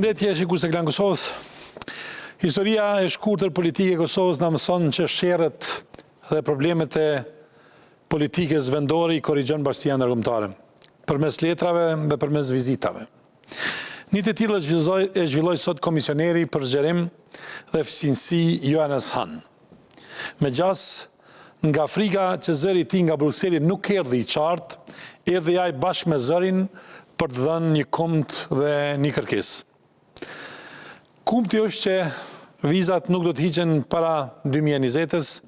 Përshëndetje, shikues të Klan Kosovës. Historia e shkurtër politike e Kosovës na mëson që sherrët dhe problemet e politikës vendore i korrigjon Bashkia Ndërkombëtare, përmes letrave dhe përmes vizitave. Një të tillë e zhvilloi sot komisioneri për zgjerim dhe eficiency Johannes Hahn. Me gjas nga frika që zëri i tij nga Brukseli nuk erdhi i qartë, erdhi ai bashkë me zërin për të dhënë një kumpt dhe një kërkesë. Kumpti është që vizat nuk do të hiqen para 2020-s,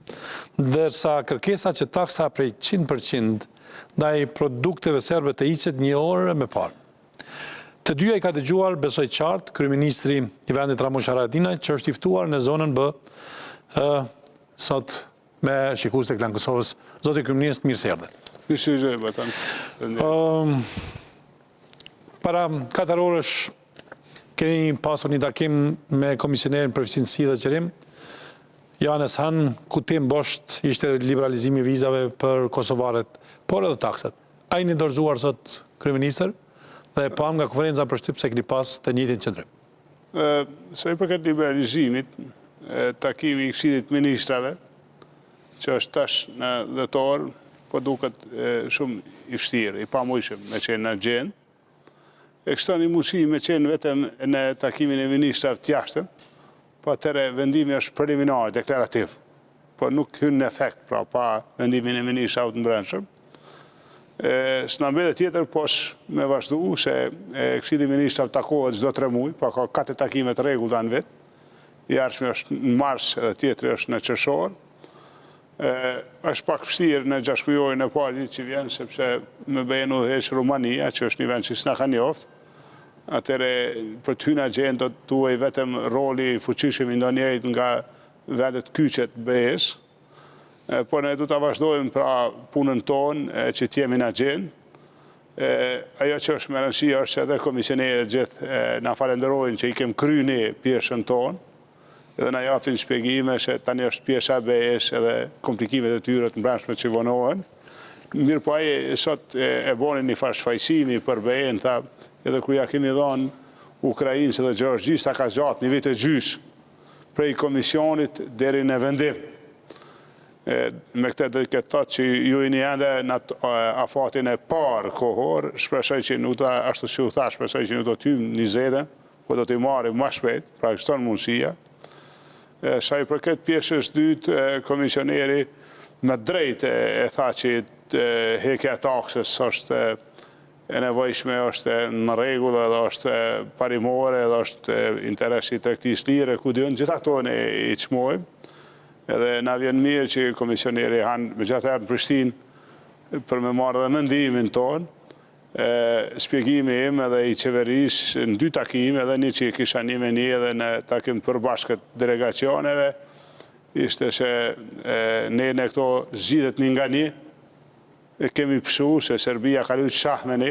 ndërsa kërkesa që taksa prej 100% ndaj produkteve serbe të hiqet një orë më parë. Të dyja i ka dëgjuar, besoj qartë, kryeministri i vendit Ramush Haradinaj, që është i ftuar në zonën B sot me shikues të Klan Kosovës. Zoti kryeminist, mirë se erdhët. Para 4 orësh kemi pasur një takim me komisionerin për eficiency dhe zgjerim, Johannes Hahn, ku temë boshtë ishte liberalizimi i vizave për kosovarët, por edhe taksat. Ai një dorëzuar sot kryeministër dhe pam nga konferenca për shtyp se keni pas të njëjtin qendrim. Sa i përket liberalizimit, takimi i Këshillit Ministrave, që është tash në dhjetor, po duket shumë i vështirë, i pamujshëm me qenë në agenda. E kështu një mundësi me qenë vetëm në takimin e ministrave të jashtëm, po atëre vendimi është preliminar, deklarativ, po nuk hyn në efekt pra pa vendimin e ministrave të brendshëm. S'na mbetet tjetër posh me vazhdu se Këshilli Ministrave takohet çdo 3 muaj, pa ka 4 takime të rregullta në vit. I ardhshmi është në mars edhe tjetri është në qershor. Është pak vështirë në 6 muajin e parë që vjen sepse më bëhen udhëheq Rumania, që është një vend që s'na ka njoftë. Atëre për të hyrë në agjendë do të duhej vetëm roli i fuqishëm i ndonjërit nga vendet kyçe të BE-s. Por ne du të vazhdojmë pra punën tonë që t'jemi në agjendë. Ajo që është me rëndësi është që edhe komisionerët gjithë na falenderojnë që i kem kryer ne pjesën tonë, edhe na japin shpjegime se tani është pjesa e BE-s edhe komplikimet e tyre të mbrëmshme që vonohen. Mirë po ai sot e boni një farë shfaqësimi për BE-n, tha edhe kur ja kemi dhënë Ukrainës dhe Gjeorgjisë, ta ka gjatë një vit e gjys prej komisionit deri në vendim. Me këtë do të thotë që ju jeni ende në afatin e parë kohor, shpresoj që nuk do ashtu si u thash, shpresoj që nuk do të hym 20, po do të marrim më shpejt, pra kështon mundësia. Sa i përket pjesës dytë, komisioneri me drejtë e tha që heqja e taksës është e nevojshme, është në rregull edhe është parimore, edhe është interesi i tregtisë lire, ku diun, gjithë ato ne i çmojmë. Edhe na vjen mirë që komisioneri Hahn me gjatë herë në Prishtinë për me marrë dhe mendimin tonë, shpjegimi im edhe i qeverisë në 2 takime, edhe një që kisha një me një edhe në takim përbashkët delegacioneve, ishte që ne në këto zgjidhet një nga një, e kemi pëshu se Serbia ka luajtur shah me ne,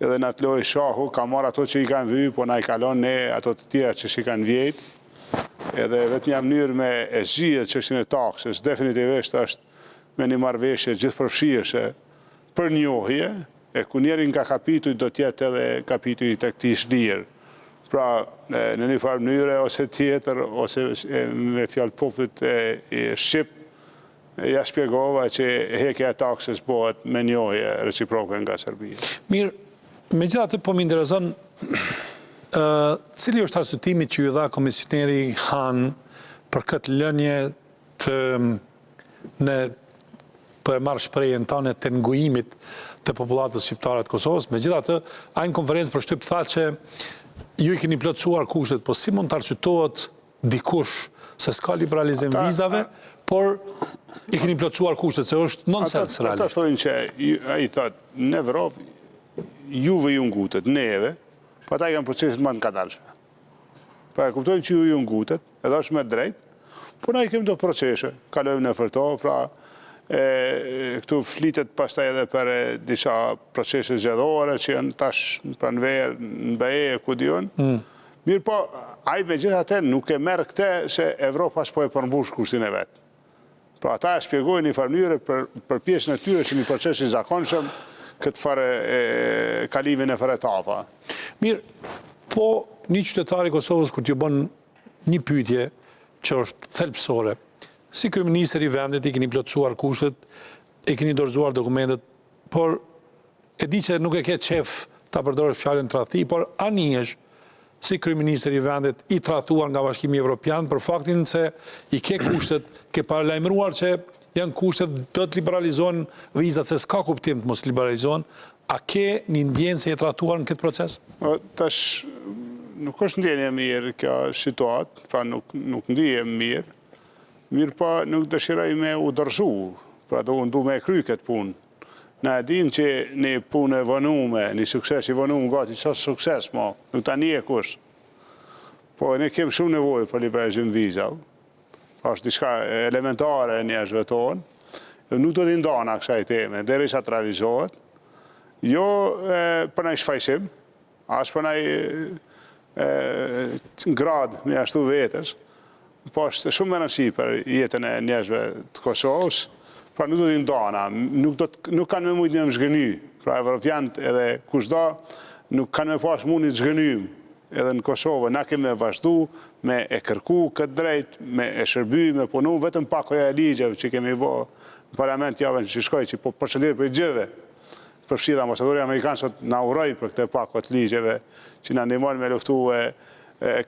edhe në atë lojë shahu ka marrë ato që i kanë vy, po na i kalon ne ato të tjera që si kanë vjetë. Edhe vetë një mënyrë me e zgjidhjet çështjen e taksës, definitivisht është me një marrëveshje gjithëpërfshirëse për njohje, e ku njëri nga kapitujt do t'jetë edhe kapituji i tregtisë lirë. Pra, në një farë mënyre ose tjetër, ose me fjalë popullit shqip, ja shpjegova që heqja e taksës bëhet me njohje reciproke nga Serbia. Mirë, megjithatë po më intereson cili është arsyetimi që ju dha komisioneri Hahn për këtë lënje po e marr shprehjen tonë të ngujimit të popullatës shqiptare të Kosovës. Megjithatë, ai në konferencë për shtyp tha që ju i keni plotësuar kushtet, po si mund të arsyetohet dikush se s'ka liberalizim vizave, por i keni plotësuar kushtet, se është nonsens realisht. Ata thonë që ai thotë në Evropë juve ju ngutet, neve, po ata janë proceset më të kadalshme. Pa e kuptojmë që ju ngutet, edhe është me drejt, po na i kemi do procese, kalojmë në fërto, pra këtu flitet pastaj edhe për disa procese zgjedhore që janë tash në pranverë, në BE, ku diun. Mirë po, ai megjithatë nuk e merr këtë se Evropa s'po e përmbush kushtin e vet. Pra ata e shpjegojnë një farë mënyrë për pjesën e tyre që një proces i zakonshëm këtë farë kalimin e farë etafa. Mirë, po një qytetari i Kosovës kur t'ju bën një pyetje që është thelbësore, si kryeministër i vendit i keni plotësuar kushtet, i keni dorëzuar dokumentet, por e di që nuk e ke qef ta përdorësh fjalën tradhti, por anihesh si kryeministër i vendit i trahtuar nga Bashkimi Evropian për faktin se i ke kushtet, ke paralajmëruar që janë kushtet do të liberalizohen vizat, se s'ka kuptim të mos liberalizohen, a ke një ndjenjë se je trahtuar në këtë proces? Tash nuk është ndjenje mirë kjo situatë, pra nuk ndihem mirë. Mirë pa nuk dëshiroj me u dorëzu, pra do me kry këtë punë. Na e dim që një punë e vënume, një sukses i vënume gati qësë sukses, nuk ta një e kush. Po ne kem shumë nevojë për liberalizim vizave. Është diçka elementare e njerëzve tonë. Nuk do t'i ndana kësaj teme, derisa të realizohet. Jo për një shfaqsim, as për një grad me ashtu vetës, po është shumë më rëndësi për jetën e njerëzve të Kosovës. Pra nuk do t'i ndana, nuk kanë me mujtë një më zhgëny. Pra Evropianët edhe kushdo nuk kanë me pas mundin të zhgënym edhe në Kosovë. Na kemi me vazhdu, me e kërku këtë drejt, me e shërby, me punu, vetëm pakoja e ligjeve që kemi bo në parlament javën që shkoj, që po përshëndet për i gjëve. Përfshirë ambasadori Amerikanë sot na uroj për këtë pakot ligjeve që na ndihmon me luftu e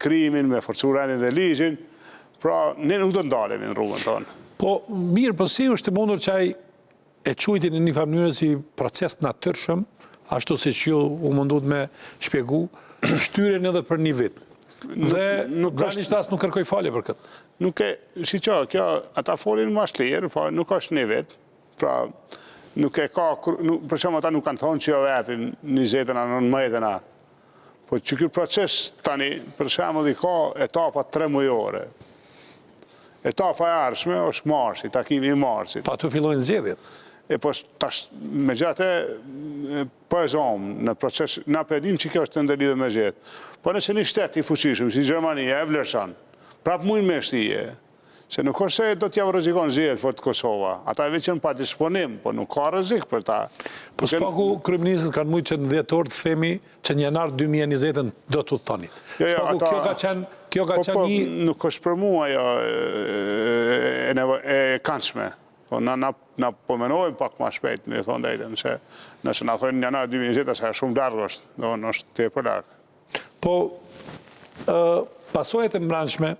krimin, me forcu rendin dhe ligjin. Pra ne nuk do të ndalemi në rrugën tonë. Po, mirë, po si është të mundur që ai e quajti në një farë mënyrë si proces natyrshëm, ashtu si që ju u mundut me shpjegu, shtyren edhe për një vit. Dhe vranisht as nuk kërkoj falje për këtë. Nuk e, si që, kjo, ata folin më lirë, po nuk është një vit. Pra, nuk e ka, për shumë ata nuk kanë thonë që jo vepim 20-a, 19-a. Po që kjo proces tani, për shumë dhe ka etapa 3 mujore. Etapa e arshme është marsi, takimi i marsit. Pa tu fillojnë zgjedhjet. E po tash me gjatë po e zomë në proces, na pedim që kjo është të ndërlidhe me zgjedhjet. Po nëse një shtet i fuqishëm, si Gjermania, e vlerësan, prapë mujnë me shtije, se nuk është se do t'ja rrezikon zgjedhjet për të Kosova. Ata veçën pa disponim, po nuk ka rrezik për ta. Po s'paku kryeministët kanë mujtë që në 10 orë të themi që në janar 2020 do t'u thoni. S'paku kjo ka qenë një... Nuk është për mua ajo e këndshme. Na pomenojmë pak ma shpejt, me thonë dhejtën, se nëse na thonë janar 2020, se shumë largë është, do në është të për largë. Po, pasojët e mbrëmshme,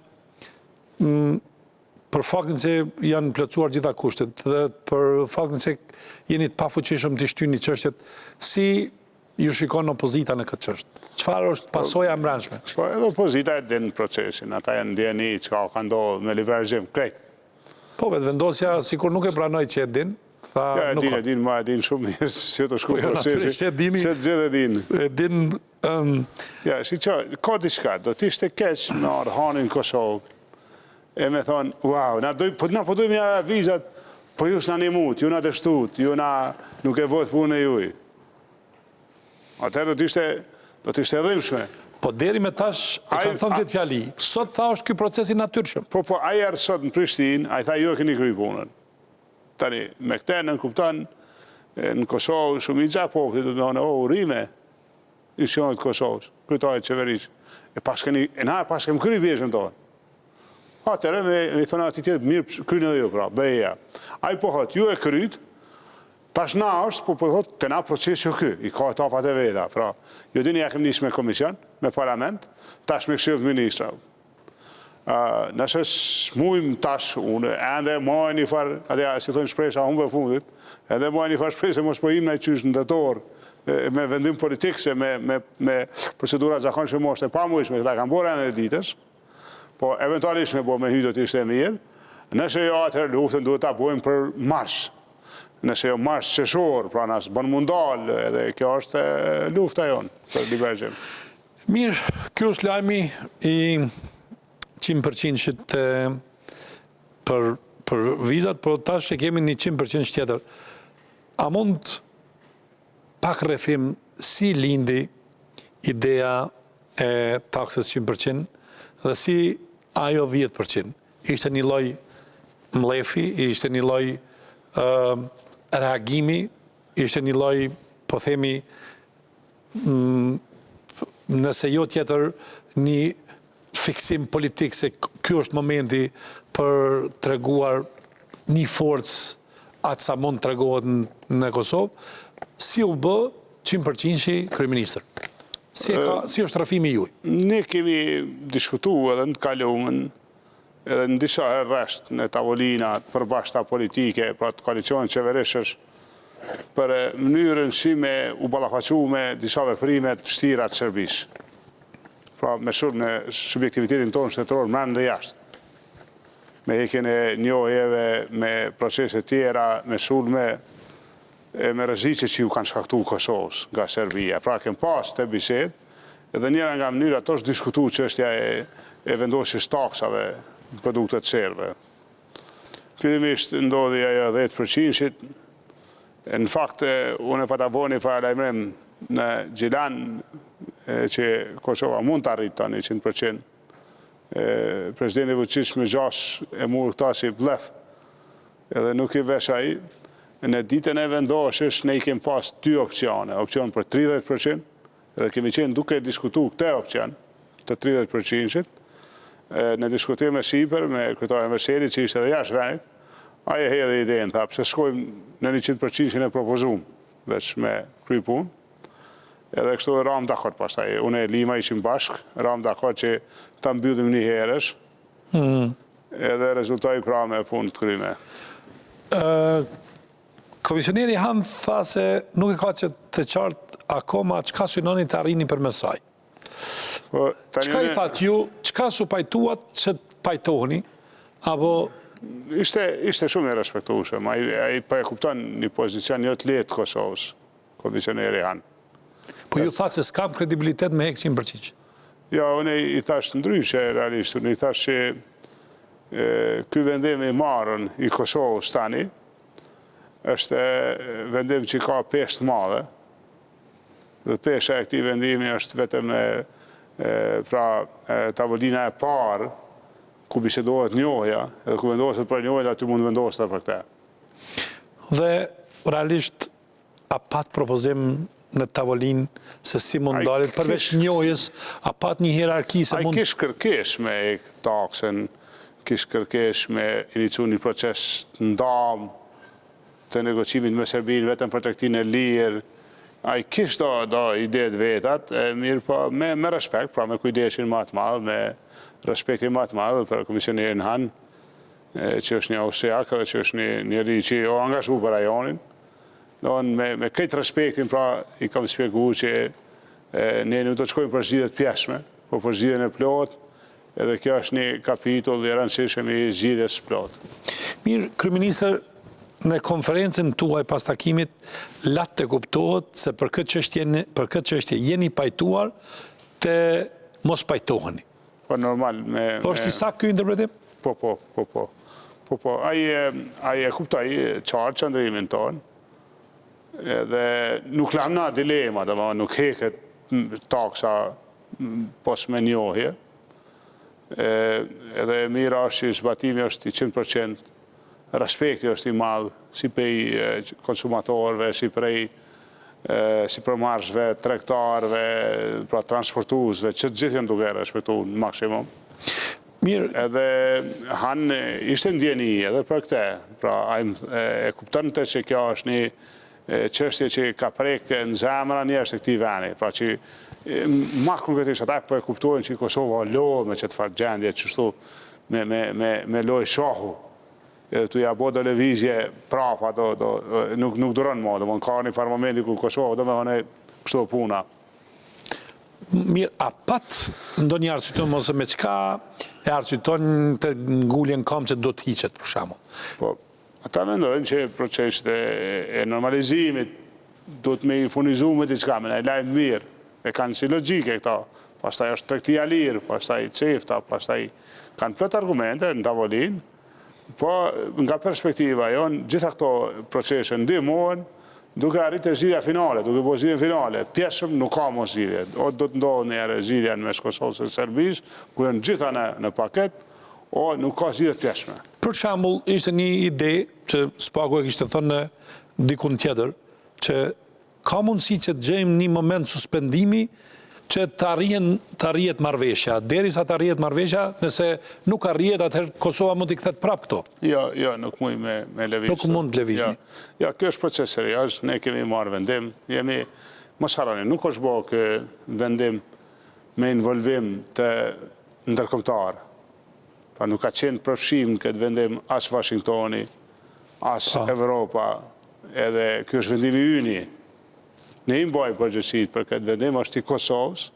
për faktin se janë plotësuar gjitha kushtet dhe për faktin se jeni të pafuqishëm të shtyni çështjet, si ju shikon opozita në këtë çështje? Çfarë është pasoja e mbrëmshme? Po edhe opozita e din procesin, ata janë ndjeni çka ka ndodhur me liberalizim krejt. Po vetëvendosja sikur nuk e pranoi që e din. Ja, e din shumë mirë si të shku procesi. Se dini. Se të gjithë e din. E din... Ja, si që, ka diçka, do t'ishte keq me arhanin Kosovë. E me thonë, wow, na po dojmë ja vizat, po ju s'na nimut, ju na dështut, ju na nuk e vot punë e juj. Atër do t'ishte edhimshme. Po deri me tash, e kanë thënë këtë fjali, sot tha është ky proces i natyrshëm. Po, aja sot në Prishtinë, a i tha ju e keni kry punën. Tani, me këte në nënkuptan, në Kosovë, shumë i gja pofti, do të me thonë, urime, institucionet Kosovës, kryetarit qeverisë. E na pas kem kry bjeshën tonë. Atëre me thonë ati tjetë, mirë krynë edhe ju, pra, beja. A i po hëtë, ju e kryt, tash na është, po thotë, të na proces që kë, i ka etafat e veda, pra, ju dini ja kem njësë me komision, me parlament, tash me këshirë të ministra. Nëse smujmë tash, unë, ende mojë një farë, atëja, si thonë shpresha, unë për fundit, edhe mojë një farë shpresha, mos po im në qysh në dëtorë, me vendim politikse, me procedurat zakonshme moshte pa mujshme, këta kanë bërë ende ditës, po eventualisht me bo me hydo të ishte mirë, nëse jo atër luftën duhet ta bojmë për marsh, nëse jo marsh qeshor, pra nësë bënë mundal, edhe kjo është lufta jonë për liberalizim. Mirë, kjo është lajmi i 100% për vizat, por tash që kemi një 100% tjetër. A mund pak rrefim si lindi ideja e taksës 100% dhe si ajo 10%? Ishte një lloj mlefi, ishte një lloj reagimi, ishte një lloj, po themi, nëse jo tjetër, një fiksim politik se kjo është momenti për treguar një forcë atë sa mund të tregohet në Kosovë, si u bë 100% kryeministër? Si është rrëfimi juaj? Ne kemi diskutuar edhe në të kaluamën, edhe në disa herë rresht në tavolinat përbashkëta politike, pra të koalicionit qeverishësh, për mënyrën si me u ballafaqu me disa veprime të vështira të Serbisë. Pra me shumë në subjektivitetin tonë shtetëror brenda dhe jashtë. Me hekjen e njohjeve, me procese tjera, me sulme, me rreziqe që ju kanë shkaktuar Kosovës nga Serbia. Pra kem pas të bisedë, edhe njëra nga mënyra ato është diskutuar çështja e vendosjes taksave në produktet serbe. Fillimisht ndodhi ajo 10%. Në fakt, unë e fatavoni fara lajmërim në Gjilan që Kosova mund të arritë tani 100%. Presidenti Vučić me 6 e murë këta si blef, edhe nuk i vesh ai. Në ditën e vendosjes ne i kemi pas 2 opcione, opcion për 30%, edhe kemi qenë duke diskutuar këtë opcion të 30%. Në diskutim me sipër, me kryetarin Veselit, që ishte edhe jashtë vendit, ai e hedhi idenë, tha, pse shkojmë në 100% e propozuam, veç me kry punë. Edhe kështu ram dakord pastaj. Unë e Lima ishim bashkë, ram dakord që ta mbyllim një herësh. Edhe rezultoi pra me punë të kryme. Komisioneri Han tha se nuk e ka që të qartë akoma çka synoni të arrini përmes saj. Çka i thatë ju, çka su pajtuat që të pajtoheni, apo... Ishte shumë e respektueshëm. Ai pa e kupton një pozicion jo të lehtë Kosovës, komisioneri Han. Po ju thatë se s'kam kredibilitet me hek 100%. Ja, unë i thash ndryshe realisht, unë i thash që ky vendim i marrën i Kosovës tani është vendim që ka peshë të madhe. Dhe pesha e këtij vendimi është vetëm tavolina e parë ku bisedohet njohja, edhe ku vendoset për njohja, aty mund vendoset për këtë. Dhe realisht a pat propozim në tavolinë se si mund dalit përveç njohjes, a pat një hierarki se mund... Ai kish kërkesh me taksën, kish kërkesh me iniciu një proces të ndam të negocimit me Serbinë vetëm për tregtinë e lirë. Ai kish do idetë vetat, mirë po me respekt, pra me kujdeshin më të madh, me respektin më të madh për komisionerin Han, që është një austriak dhe që është një njeri që o angazhu për rajonin. Me këtë respektin, pra, i kam shpjeguar që ne nuk do të shkojmë për zgjidhje të pjeshme, po për zgjidhjen e plotë, edhe kjo është një kapitull i rëndësishëm i zgjidhjes së plotë. Mirë, kryeministër, në konferencën tuaj pas takimit, latë të kuptohet se për këtë çështje jeni pajtuar të mos pajtoheni. Po normal është i saktë ky interpretim? Po. Ai e kuptoi qartë qëndrimin tonë. Edhe nuk lamna dilema, nuk heket taksa pos me njohje. Edhe mira është që zbatimi është i 100%, respekti është i madh, si prej konsumatorëve, si për marshve, tregtarëve, pra transportuesve, që të gjithë janë duke respektuar në maksimum. Mirë. Edhe Han ishte ndjeni edhe për këtë, pra e kupton të që kjo është një çështje që ka prekë në zemra njerëz të këtij vendi, pra që ma konkretisht ata po e kuptojnë që Kosova lodh me çet farë gjendje çështu me lojë shahu. Edhe tu ja bo do lëvizje prafa, nuk duron më, do më ka një farë momenti ku Kosova do me hëne kështu puna. Mirë, a pat ndonjë arsyeton ose me çka e arsyeton të nguljen kam që do të hiqet për shembull? Po, ata mendojnë që proceset e normalizimit do të me i furnizu me diçka, me në lajmë mirë, e kanë si logjike këta, pastaj është tregtia lirë, pastaj cefta, pastaj kanë plot argumente në tavolinë, po nga perspektiva jonë, gjitha këto procese ndihmohen duke arritë zgjidhja finale, duke bërë zgjidhjen finale. Pjesëm nuk ka mos zgjidhje. O do të ndodhë një zgjidhja në mes Kosovës e Serbisë, ku janë gjitha në paket, o nuk ka zgjidhje të pjesme. Për shembull, ishte një ide që Spaku e kishte thënë dikun tjetër, që ka mundësi që të gjejmë një moment suspendimi që të arrijet marrëveshja. Derisa të arrijet marrëveshja, nëse nuk arrijet, atëherë Kosova mund t'i kthehet prapë këto. Jo, nuk mund me lëviz. Nuk mund të lëvizni. Ja, kjo është proces serios, ne kemi marrë vendim, mos harroni, nuk është bërë kë vendim me involvim të ndërkombëtar. Pra nuk ka qenë përfshim këtë vendim as Washingtoni, as Evropa, edhe kjo është vendimi yni. Ne i mbaj përgjegjësitë për këtë vendim, është i Kosovës,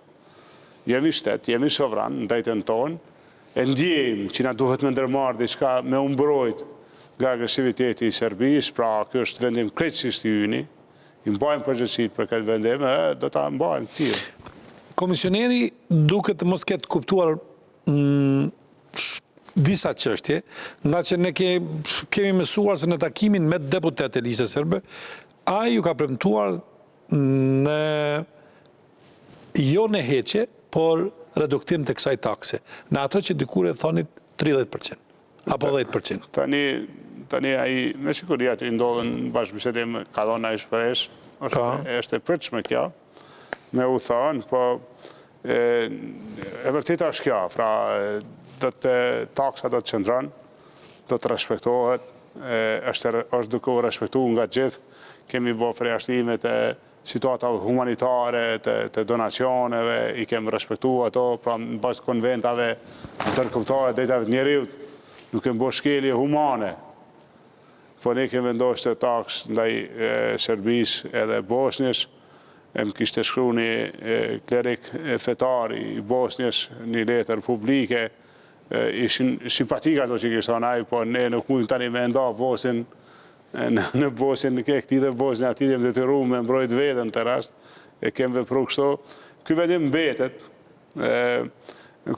jemi shtet, jemi sovran, në drejtën tonë, e ndjejmë që na duhet me ndërmarrë diçka me mbrojt nga agresiviteti i Serbisë, pra kjo është vendim krejtësisht i yni, i mbajmë përgjegjësitë për këtë vendim, do ta mbajmë tillë. Komisioneri duket mos ketë kuptuar disa çështje, nga që ne kemi mësuar se në takimin me deputetë e listës serbe, ai ju ka premtuar jo në heqje, por reduktim të kësaj takse. Në ato që dikur e thonit 30%, apo 10%. Tani ai me siguri aty ndodhen bashkëbisedim, ka dhënë ai shpresë, është e pritshme kjo, me u thonë, po e vërteta është kjo, fra taksa do të qëndron, do të respektohet, është duke u respektuar nga gjithë, kemi bërë përjashtime të situata humanitare, të donacioneve, i kemi respektuar ato, pra në bazë të konventave, ndërkombëtare, drejtave të njerëzit, nuk kemi bërë shkelje humane. Po ne kemi vendosur të taksë ndaj Serbisë edhe Bosnjës, më kishte shkruar një klerik fetar i Bosnjës, një letër publike, ishin simpatika ato që kishte thënë ai, po ne nuk mundim tani me nda vosin në Bosnjë, në këtij dhe Bosnjë aty jemi detyruar me mbrojt veten të rast, e kemi vepruar kështu. Ky vendim mbetet.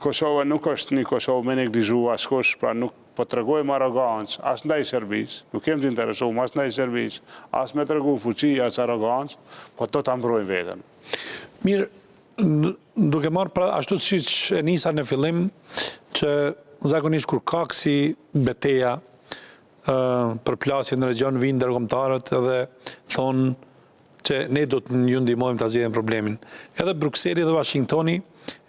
Kosova nuk është një Kosovë me neglizhu askush, pra nuk po tregojmë arrogancë as ndaj Serbisë, nuk kemi të interesuar as ndaj Serbisë, as me tregu fuqi as arrogancë, po do ta mbrojmë veten. Mirë, duke marrë pra ashtu siç e nisa në fillim, që zakonisht kur ka kësi beteja për plasje në region vinë ndërkombëtarët edhe thonë që ne do të ju ndihmojmë ta zgjidhim problemin. Edhe Brukseli dhe Washingtoni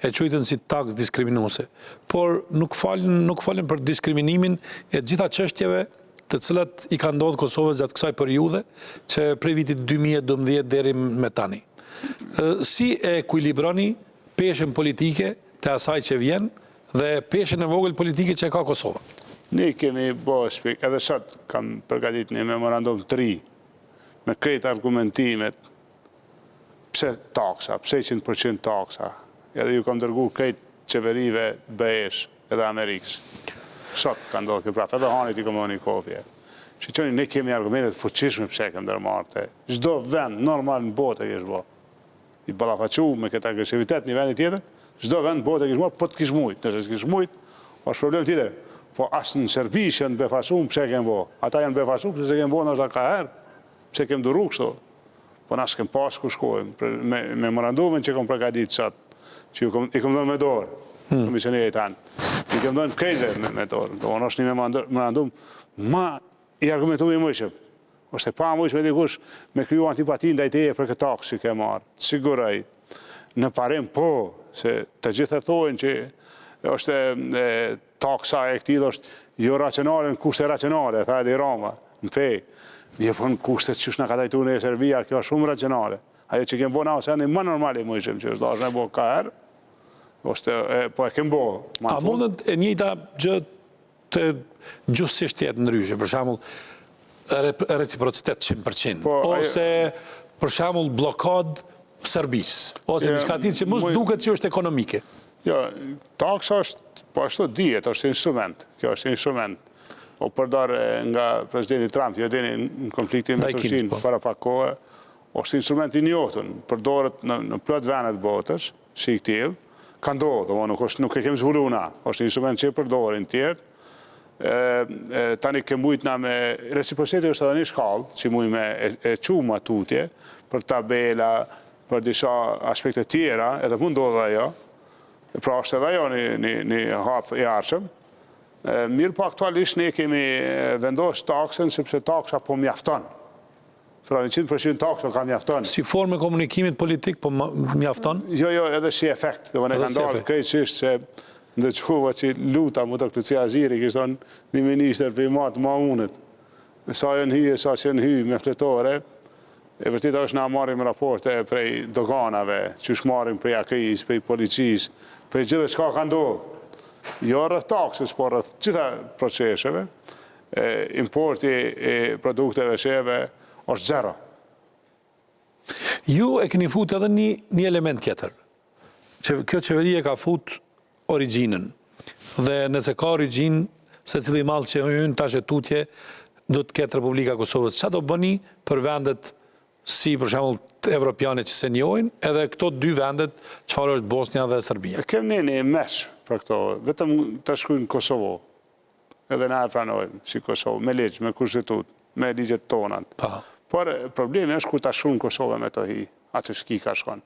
e quajtën si taks diskriminuese, por nuk falen për diskriminimin e gjitha çështjeve të cilat i ka ndodhur Kosovës gjatë kësaj periudhe, që prej vitit 2012 deri me tani. Si e ekuilibroni peshën politike të asaj që vjen dhe peshën e vogël politike që ka Kosova? Ne kemi bërë edhe sot kam përgatitur një memorandum 3 me krejt argumentimet pse taksa, pse 100% taksa. Edhe ju kam dërguar krejt qeverive BE-s edhe Amerikës. Sot ka ndodhur kjo prapë, edhe Hanit i komunikove. Shqyqoni, ne kemi argumentet fuqishme pse kemi ndërmarrë. Çdo vend normal në botë e kishte bërë. I ballafaqu me këtë agresivitet në vendin tjetër, çdo vend në botë e kishte bërë, po të kish mujt. Nëse s'kish mujt, është problem tjetër. Po as në Serbi që janë befasuar pse kanë vë. Ata janë befasuar pse kanë vënë ndoshta ka herë, pse kanë durur kështu. Po na s'kem pas ku shkojmë. Me memorandumin që kam përgatitur sot, që i kam dhënë me dorë, komisionerit tanë. I kam dhënë krejtë me dorë. Do është një memorandum ma i argumentuar i mëshëm. Ose pa mëshme dikush me kriju antipati ndaj teje për këtë taks që ke marrë. Siguroj, në parim po, se të gjithë e thojnë që është taksa e këtij është jo racionale, në kushte racionale, tha edhe Rama, në fej. Jo po në kushte që na ka tajtuar në Serbia, kjo është shumë racionale. Ajo që kemë bëna ose janë më normale më shumë që është dashur me bë ka herë. Ose po e kemë bë. A mundet e njëjta gjë të gjithsesi të ndryshe, për shembull reciprocitet 100%, ose për shembull blokad Serbisë, ose diçka tjetër që mos duket që është ekonomike. Jo, taksa është, po ashtu dihet, është instrument. Kjo është instrument. O përdor nga presidenti Trump, jo dini në konfliktin me Turqinë para pak kohë, është instrument i njohur, përdoret në plot vende të botës, si i tillë. Ka ndodhur, nuk e kemi zbuluar na, është instrument që e përdorin të tjerë. Tani kemi mujt na me reciprociteti është edhe një shkallë, që mujt me e qumë atutje, për tabela, për disa aspekte tjera, edhe mund ndodhë ajo, pra është edhe ajo një hap i arshëm. Mirë po aktualisht ne kemi vendosur taksën, sepse taksa po mjafton. Fra 100% taksa ka mjafton. Si formë e komunikimit politik, po mjafton? Jo, edhe si efekt. Dhe më ne kanë dalë krejtësisht se ndëqova që luta mu të Lutfi Aziri, kishtë thonë një minister për i matë ma unët. Sa janë hyje, sa që janë hyje me fletore, e vërtit është na marrim raporte prej doganave, që është marrim prej akrijis, prej policis, prej gjithë çka ka ndodhë. Jo rreth taksës, por rreth gjitha proceseve, importi e produkteve sheve është zero. Ju e keni fut edhe një element tjetër. Kjo qeveria ka fut origjinën. Dhe nëse ka origjinë, se cili mallë që hynë tash e tutje, do të ketë Republika Kosovës. Qa do bëni për vendet si për shembull evropiane që se njohin, edhe këto dy vendet, çfarë është Bosnia dhe Serbia? Kem një mesh për këto, vetëm të shkujnë Kosovo, edhe na e pranojmë si Kosovë, me ligj, me kushtetut, me ligjet tonat. Por problemi është kur ta shkruan Kosovë me të hi, aty s'ki ka shkon.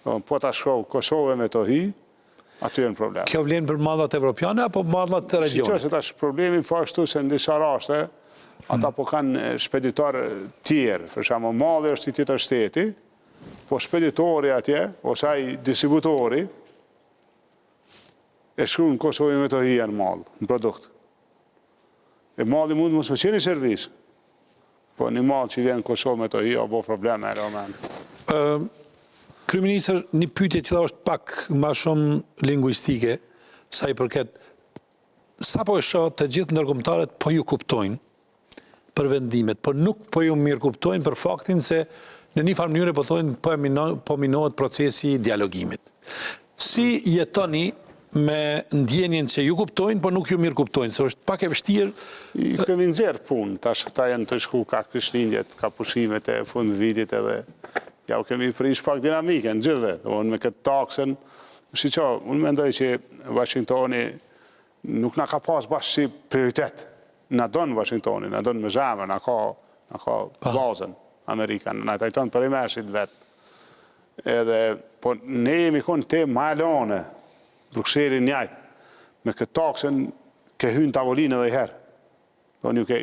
Po ta shkruaj Kosovë me të hi, aty janë problem. Kjo vlen për mallat evropiane apo mallat të regionit? Si që tash problemi ashtu se në disa raste, ata po kanë shpeditor tjerë, për shembull malli është i tjetër shteti, po shpeditori atje, ose ai distributori, e shkruan Kosovë me të hi në mall, në produkt. E malli mund mos më qeni servis, po një mall që vjen Kosovë me të hi, o bo probleme e romen. Kryeministër, një pyetje cila është pak më shumë lingvistike, sa i përket, sa po e shoh të gjithë ndërkombëtarët po ju kuptojnë për vendimet, por nuk po ju mirë kuptojnë për faktin se në një farë mënyrë po thonë po minohet procesi i dialogimit. Si jetoni me ndjenjen që ju kuptojnë, por nuk ju mirë kuptojnë, se është pak e vështirë. I kemi nxjerr punë, tash këta janë të shku ka Krishtlindjet, ka pushimet e fund vitit edhe ja u kemi prish pak dinamike në gjithve, unë me këtë taksën, unë mendoj që Washingtoni nuk na ka pas bashkë si prioritet. Na donë Washingtoni, na donë me zemër, na ka bazën Amerikan, na tajton për i meshit vetë. Edhe, po ne jemi konë te malone, Bruxelli njajtë, me këtë taksën ke hynë tavolinë edhe i herë.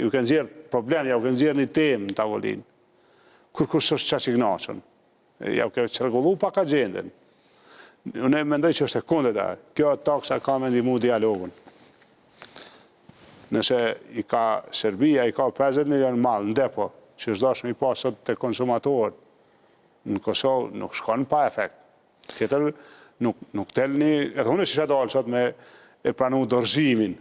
Ju ke nxjerë problem, ja u ke nxjerë një temë në tavolinë. Kur së është qa që gnaqën. Ja u ke qërgullu pak agendën. Unë e mendoj që është e kundërta. Kjo taksa ka me ndihmu dialogun. Nëse i ka Serbia, i ka 50 milion mall në depo, që është dashme i pasot të konsumatorët, në Kosovë nuk shkon pa efekt. Tjetër nuk telni, edhe unë që dalë sot me e pranu dorëzimin.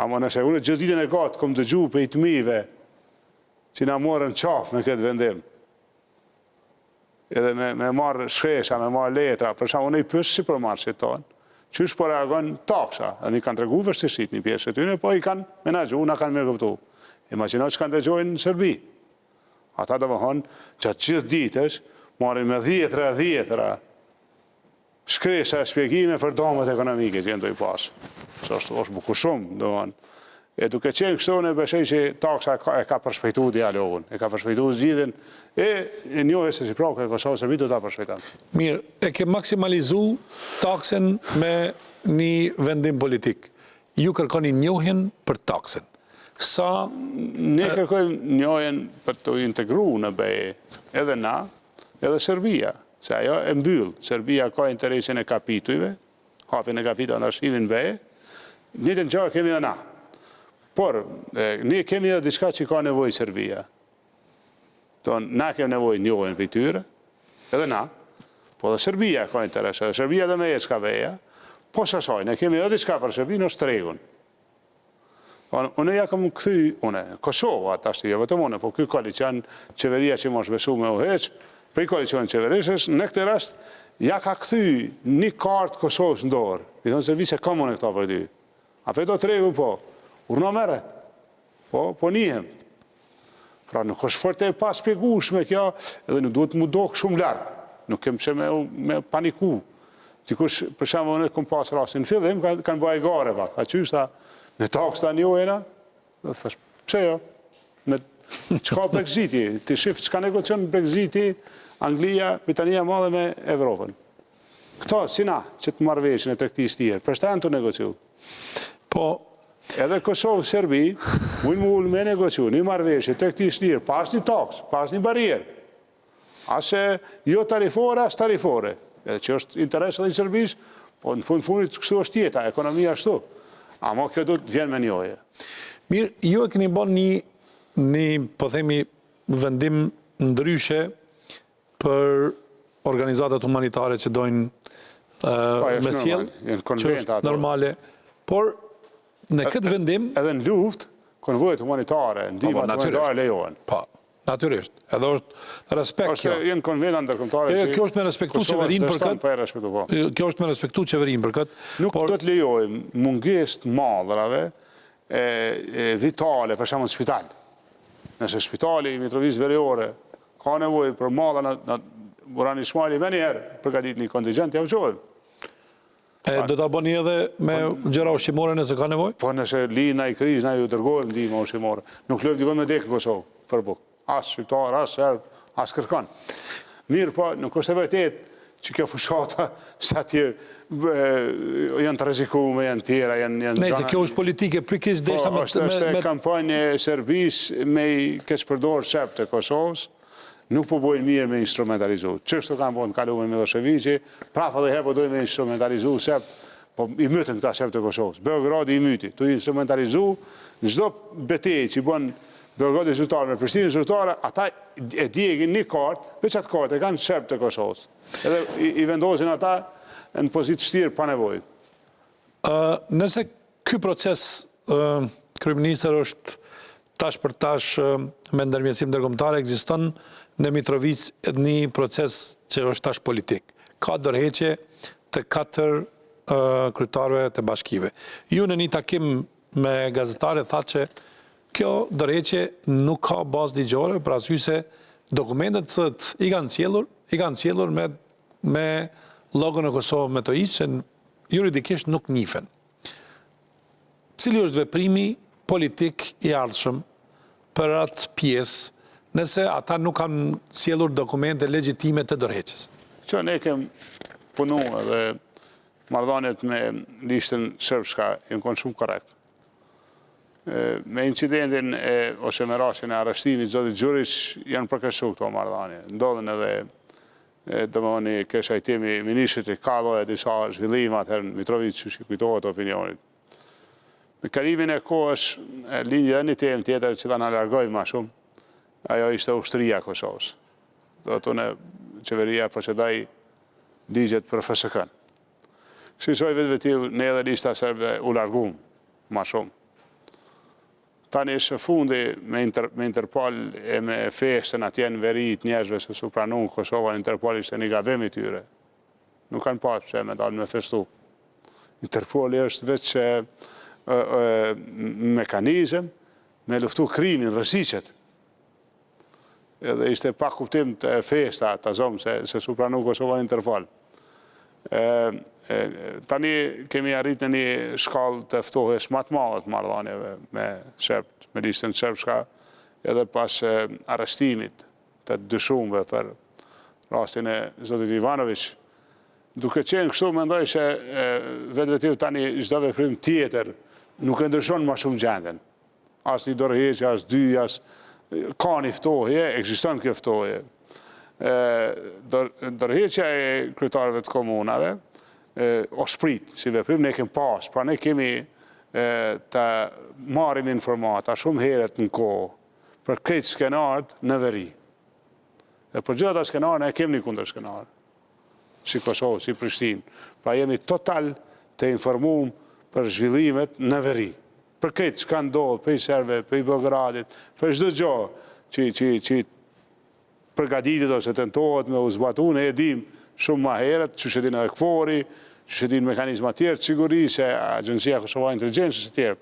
Ama nëse unë gjithë ditën e gatë, kom dëgju për i të mive, që na morën qafë me këtë vendim. Edhe me marë shkresha, me marë letra, për shumë unë i pësë si për marë që tonë, që është po reagon taksa, edhe i kanë tregu vështësit një pjesë të tyne, po i kanë menagju, na kanë mirë këptu. Imagino që kanë dëgjojnë në Serbi. Ata dhe vëhon që atë gjithë ditës, marrin me dhjetra, shkresha e shpjegime për domët ekonomike që jenë të i pasë. Së është bukur shumë, dhe vëhon. E duke qenë kështu në beshej që taksa e ka përshpejtu dialogun, e ka përshpejtu zgjidhjen, e njohë se si prapë e Kosovë Serbi do ta përshpejton. Mirë, e ke maksimalizu taksen me një vendim politik. Ju kërkoni njohjen për taksen. Ne kërkojmë njohjen për të integru në BE, edhe na, edhe Serbia, se ajo e mbyll. Serbia ka interesin e kapitujve, hafin e kapitujve në arshivin BE, njëtën gjë kemi dhe na. Por, ne kemi edhe diçka që ka nevoj Serbia. Na kemi nevoj njohën për tyre, edhe na, po dhe Serbia ka interes, edhe Serbia dhe me e s'ka veja, po sasaj, ne kemi edhe diçka për Serbia në shtregun. Unë ja kam këthy, Kosova, ta shtë jo vetëm unë, po këj koalicion qeveria që mosh besu me uheq, për i koalicion qeverisës, në këtë rast, ja ka këthy një kartë Kosovës në dorë, i thonë Serbi se kam unë këta për ty. A fejto tregu po, urna mere, po njëhem. Pra nuk është fort e pas pjegushme kjo, edhe nuk duhet mu dokë shumë largë. Nuk kem që me paniku. Dikush, për shemë, unë kom pas rasin në fillim, kanë bëj gare, a qyshta, me takës ta njojena, dhe thash, pse jo? Qka Brexiti? Ti shifë qka negocion Brexiti, Anglia, Britania madhe me Evropën. Këto, si na, që të marveshën e trektis tjerë, për shta janë të negociu? Po, Edhe Kosovë, Serbi, mujnë më ullë me negociu, një marrëveshje të këtij shlirë, pas një taks, pas një barierë. Ase jo tarifore, as tarifore. Edhe që është interes edhe i Serbisë, po në fundit kështu është jeta, ekonomia ashtu. Ama kjo do të vjen me njoje. Mirë, ju e keni bën një, po themi, vendim ndryshe për organizatat humanitare që dojnë me sjell, që është normale. Por në këtë vendim... Edhe në luft, konvojët humanitare, ndihmat humanitare lejohen. Po, natyrisht. Edhe është respekt kjo. Jenë konventa ndërkombëtare që... Kjo është me respektu qeverinë për këtë. Kjo është me respektu qeverinë për këtë. Nuk do të lejojmë mungesë të madhrave vitale, për shembull spital. Nëse spitali i Mitrovicës Veriore ka nevojë për malla në Burani Shmali me njerë përgatit një kontingent, ja uqojmë. Do të bëni edhe me gjëra ushqimore nëse ka nevojë? Po nëse lina i kriz, na ju dërgojmë ndihmë ushqimore. Nuk lëvë dikon me dekë në Kosovë, për bukë. As shqiptar, as serb, as kërkan. Mirë po, nuk është e vërtet që kjo fushata, sa tje janë të rezikume, janë tjera, janë... Ne, se kjo është politike, prikisht desha me... Po, është kampanje Serbis me i keqpërdor shep të Kosovës, nuk po bojnë mirë me instrumentalizu. Qështu kam po në kalume me Miloševiqi, prafa dhe herë po dojnë me instrumentalizu shep, po i mytën këta shep të Kosovës. Beogradi i myti, tu instrumentalizu, në gjdo betej që i bon Beogradi zyrtarë me Prishtinë zyrtarë, ata e djegin një kartë, veç atë kartë e kanë shep të Kosovës. Edhe i vendosin ata në pozitë shtirë pa nevojë. Nëse ky proces kryeministër është tash për tash me ndërmjetësim ndërkombëtar, ekziston në Mitrovicë një proces që është tash politik. Ka dorëheqje të 4 kryetarëve të bashkive. Ju në një takim me gazetare tha që kjo dorëheqje nuk ka bazë ligjore për arsye se dokumentet që i kanë sjellur me logon e Kosovë me të iqë, që juridikisht nuk njifen. Cili është veprimi politik i ardhshëm për atë pjesë, nëse ata nuk kanë sjellur dokumente legjitime të dorëheqjes? Që ne kem punu edhe marrëdhëniet me lishtën serbska janë qenë shumë korrekt. Me incidentin ose me rastin e arrestimit zotit Gjurić janë përkështu këto marrëdhënie. Ndodhen edhe domethënë keshajtimi i ministrit i ka e disa zhvillime atëherë në Mitrovic që kujtohet opinionit. Me kalimin e kohës lindi edhe një temë tjetër që ta na largoi më shumë. Ajo ishte ushtria e Kosovës. Do të thonë qeveria procedoi ligjet për FSK-n. Shqisoj vetë ne edhe lista serbe u largum më shumë. Tani së fundi me Interpol e me festën atje në verit njerëzve se su pranu Kosova në Interpol ishte një gavim i tyre. Nuk kanë pasë që me dalë me festu. Interpoli është veç mekanizëm me luftu krimin, rësiqet. Edhe ishte pa kuptim të festa të zomë se su pranu Kosova në Interpol. Tani kemi arrit në një shkallë të ftohes më të madhe të marrëdhënieve me Serbt, me listën serbska, edhe pas arrestimit të dyshuarve për rastin e zotit Ivanović. Duke qenë kështu, mendoj se vetvetiv tani çdo veprim tjetër nuk e ndryshon më shumë gjendjen. As një dorëheqje, as dy, as ka një ftohje, ekziston kjo ftohje. Dorëheqja e kryetarëve të komunave o shprit si veprim ne kemi pas, pra ne kemi të marrim informata shumë herët në kohë për këtë skenarët në veri. Dhe për gjitha skenarë ne kemi një kundër skenarë, si Kosovë, si Prishtinë. Pra jemi total të informuar për zhvillimet në veri. Për këtë që ka ndodhur, për i Serve, për i Beogradit, për çdo gjë që përgatitet ose tentohet me u zbatu, ne e dim shumë më herët, që shëtin edhe KFOR-i, që shëtin mekanizma tjerë të sigurisë, Agjencia Kosova Inteligencës e tjerë.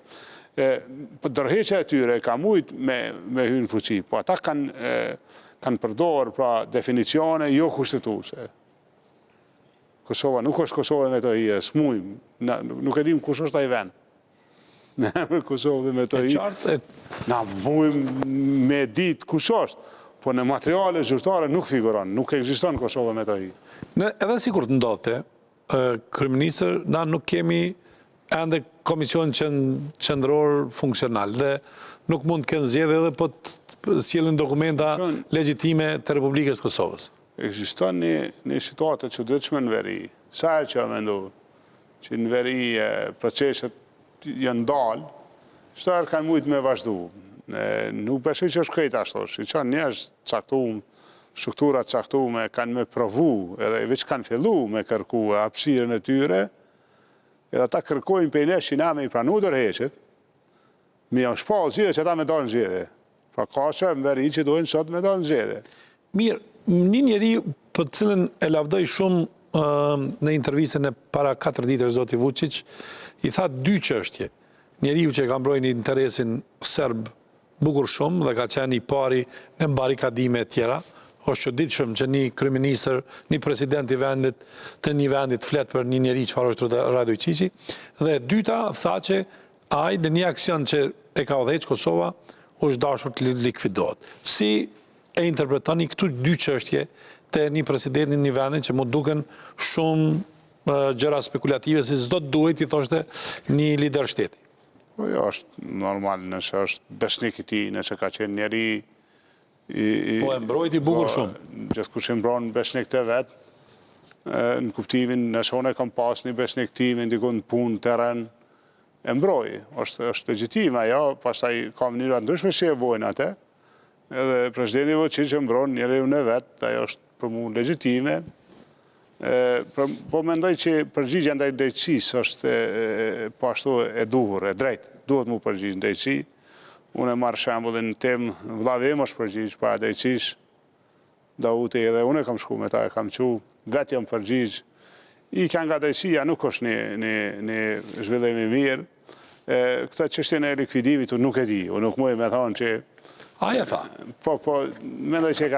Dorëheqja e tyre ka mujt me hyrë në fuqi, po ata kanë përdorur pra definicione jo kushtetuese. Kosova nuk është Kosova me të hije, s'mujmë, nuk e dim kush është ai vend. Ne me Kosovë dhe me të hije, na mujmë me ditë kush është. Po në materiale zyrtare nuk figuron, nuk ekziston Kosova me të hije. Edhe sikur të ndodhte, kryeministër, na nuk kemi ende komision qendror funksional dhe nuk mund të kenë zgjedhje edhe po të sjellin dokumenta legjitime të Republikës Kosovës. Ekziston një situatë e çuditshme në veri. Sa herë që mendoj që në veri proceset janë dalë, çdo herë kanë mujt me vazhdu. Nuk besoj që është krejt ashtu. Që kanë njerëz caktuar, struktura caktuar kanë me provu, edhe veç kanë fillu me kërku hapësirën e tyre, edhe ata kërkojnë për ne që na me i pranu dorëheqet, me janë shpallë zgjidhje që ata me dalë në zgjedhje. Pra ka që më veri që dojnë sot me dalë në zgjedhje. Mirë, një njeri për të cilën e lavdoj shumë në intervistën e para 4 ditësh zoti Vučić, i tha 2 çështje. Njeriu që ka mbrojnë interesin serb bukur shumë dhe ka qenë i pari në barikadime e tjera, është çuditshëm që një kryeministër, një president i vendit të një vendit flet për një njeri çfarë është Haradinaj, dhe e dyta tha që ai në një aksion që e ka udhëheq Kosova është dashur të likvidohet. Si e interpretoni këtu 2 çështje të një presidenti një vendit që mu duken shumë gjëra spekulative si s'do të duhet i thoshte një lider shteti? Po jo, është normal nëse është besnik i tij, nëse ka qenë njeri po e mbrojti bukur shumë. Gjithkush e mbron besnik të vet, në kuptimin nëse unë kam pas një besnik tim e ndikon në punë, terren, e mbroj. Është legjitime ajo, pastaj ka mënyra ndryshme që e vojnë atë. Edhe presidenti Vučić që mbron njeriu në vet, ajo është për mua legjitime. Po mendoj që përgjigjja ndaj drejtësisë është po ashtu e duhur, e drejtë. Duhet mu përgjigjë drejtësi. Unë e marrë shembullin në temë, vllavi im është përgjigjë para drejtësisë. Dauti edhe unë e kam shku me ta, e kam qu, vetë jam përgjigjë. I kanë nga drejtësia nuk është një zhvillim i mirë. Këta çështjen e likvidimit unë nuk e di, unë nuk muj me thonë që Aja tha. Po, mendoj që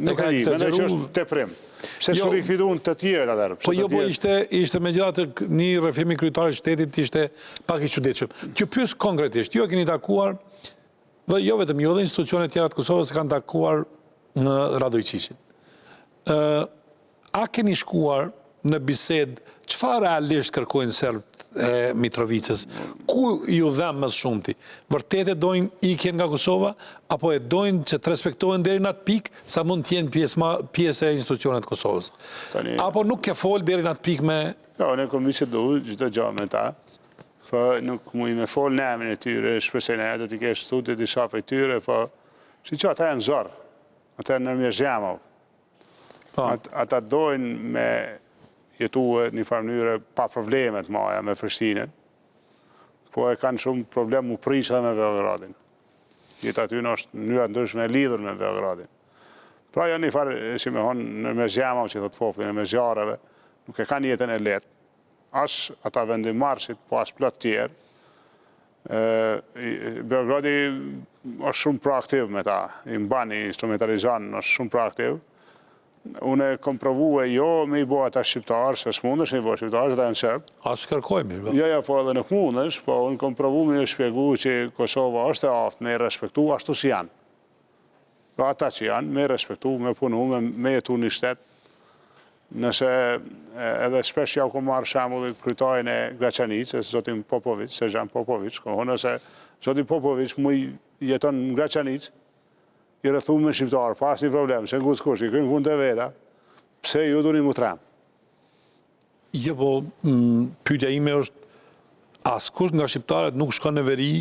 nuk e di, mendoj që është teprim. Pse su likviduan të tjerë atër? Po jo, po ishte me gjithatë një rrëfimi kryetarit shtetit ishte pak i çuditshëm. Që pyes konkretisht, ju e keni takuar, dhe jo vetëm ju, dhe institucionet tjera të Kosovës kanë takuar në Radojqiqin. A keni shkuar në bisedë, çfarë realisht kërkojnë serbët e Mitrovicës? Ku ju dhem më shumti? Vërtet e dojnë ikjen nga Kosova, apo e dojnë që të respektohen deri në atë pikë sa mund të jenë pjesë e institucionet të Kosovës? Apo nuk ke fol deri në atë pikë me... Jo, ne komi që duhet çdo gjë me ta. Nuk muj me fol në emrin e tyre, shpresoj ne do t'i kesh studit i shafë i tyre, si që ata janë zorë, ata janë nërmjesh jamov. Ata dojnë me jetue një farë mënyre pa problemet maja me Prishtinën, po e kanë shumë problem mu prisha me Beogradin. Jetë aty në është mënyra ndryshme e lidhur me Beogradin. Pra janë një farë, si me honë në mesjama, që thotë foftin, në mesjareve, nuk e kanë jetën e letë. As ata vendim marshit, po as plot tjerë. Beogradi është shumë proaktiv me ta, i mbani, instrumentalizan, është shumë proaktiv. Unë e kom provu e jo me i bo ata shqiptarë, se s'mund është me i bo shqiptarë, ata janë sërbë. A s'kërkojmë? Jo, po edhe nuk mund është, po unë kom provu me i shpjegu që Kosova është e aftë me i respektu, ashtu si janë. Pra ata që janë, me i respektu, me punu, me jetu një shtetë. Nëse edhe shpesh ja u kom marrë shembullit kryetarin e Graçanicës, zotin Popović, Sergjan Popović, nëse zotin Popović mu jeton në Graçanicë, i rrethu me shqiptarë, pas një problem, se ngu s'kush, i krymë punë të veta, pse ju duni mu trem? Jo, po, pyetja ime është, askush nga shqiptarët nuk shkon në veri,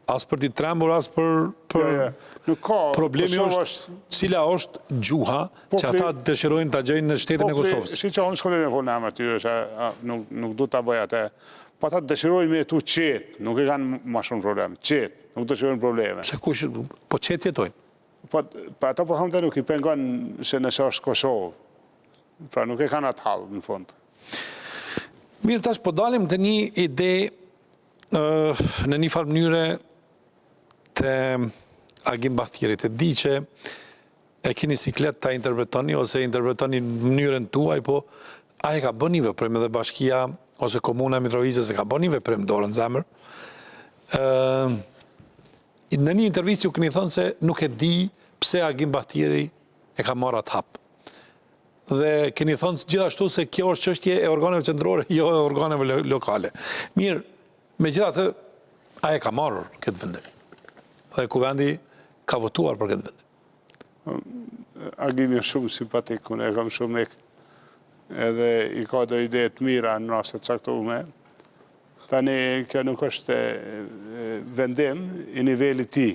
as për t'i trembur, as për... Problemi është, cila është gjuha që ata dëshirojnë t'a gjejnë në shtetin e Kosovës? Si që unë s'kollin e folë në emër tyre, nuk du t'a bëj atë, pa ta dëshirojnë me jetu qetë, nuk e kanë ma shumë problem, qetë, nuk dëshirojnë probleme. Pse kush, po qetë jetojnë? Pa ata po thamë të nuk i pengon se nëse është Kosovë. Pra nuk e kanë atë halë, në fund. Mirë, tash po dalim të një ide në një farë mënyre të Agim Bahtirit. E di që e keni siklet ta interpretoni, ose interpretoni në mënyrën tuaj, po a e ka bën një veprim edhe bashkia, ose komuna e Mitrovicës e ka bën një veprim dorën zemër. Në një intervistë ju keni thonë se nuk e di pse Agim Bahtiri e ka marrë atë hap. Dhe keni thonë gjithashtu se kjo është çështje e organeve qendrore, jo e organeve lokale. Mirë, Megjithatë, ai e ka marrë këtë vendim. Dhe kuvendi ka votuar për këtë vendim. Agimi është shumë simpatik, unë e kam shumë edhe i ka do ide të mira në rastet caktuar. Tani kjo nuk është vendim i nivelit ti.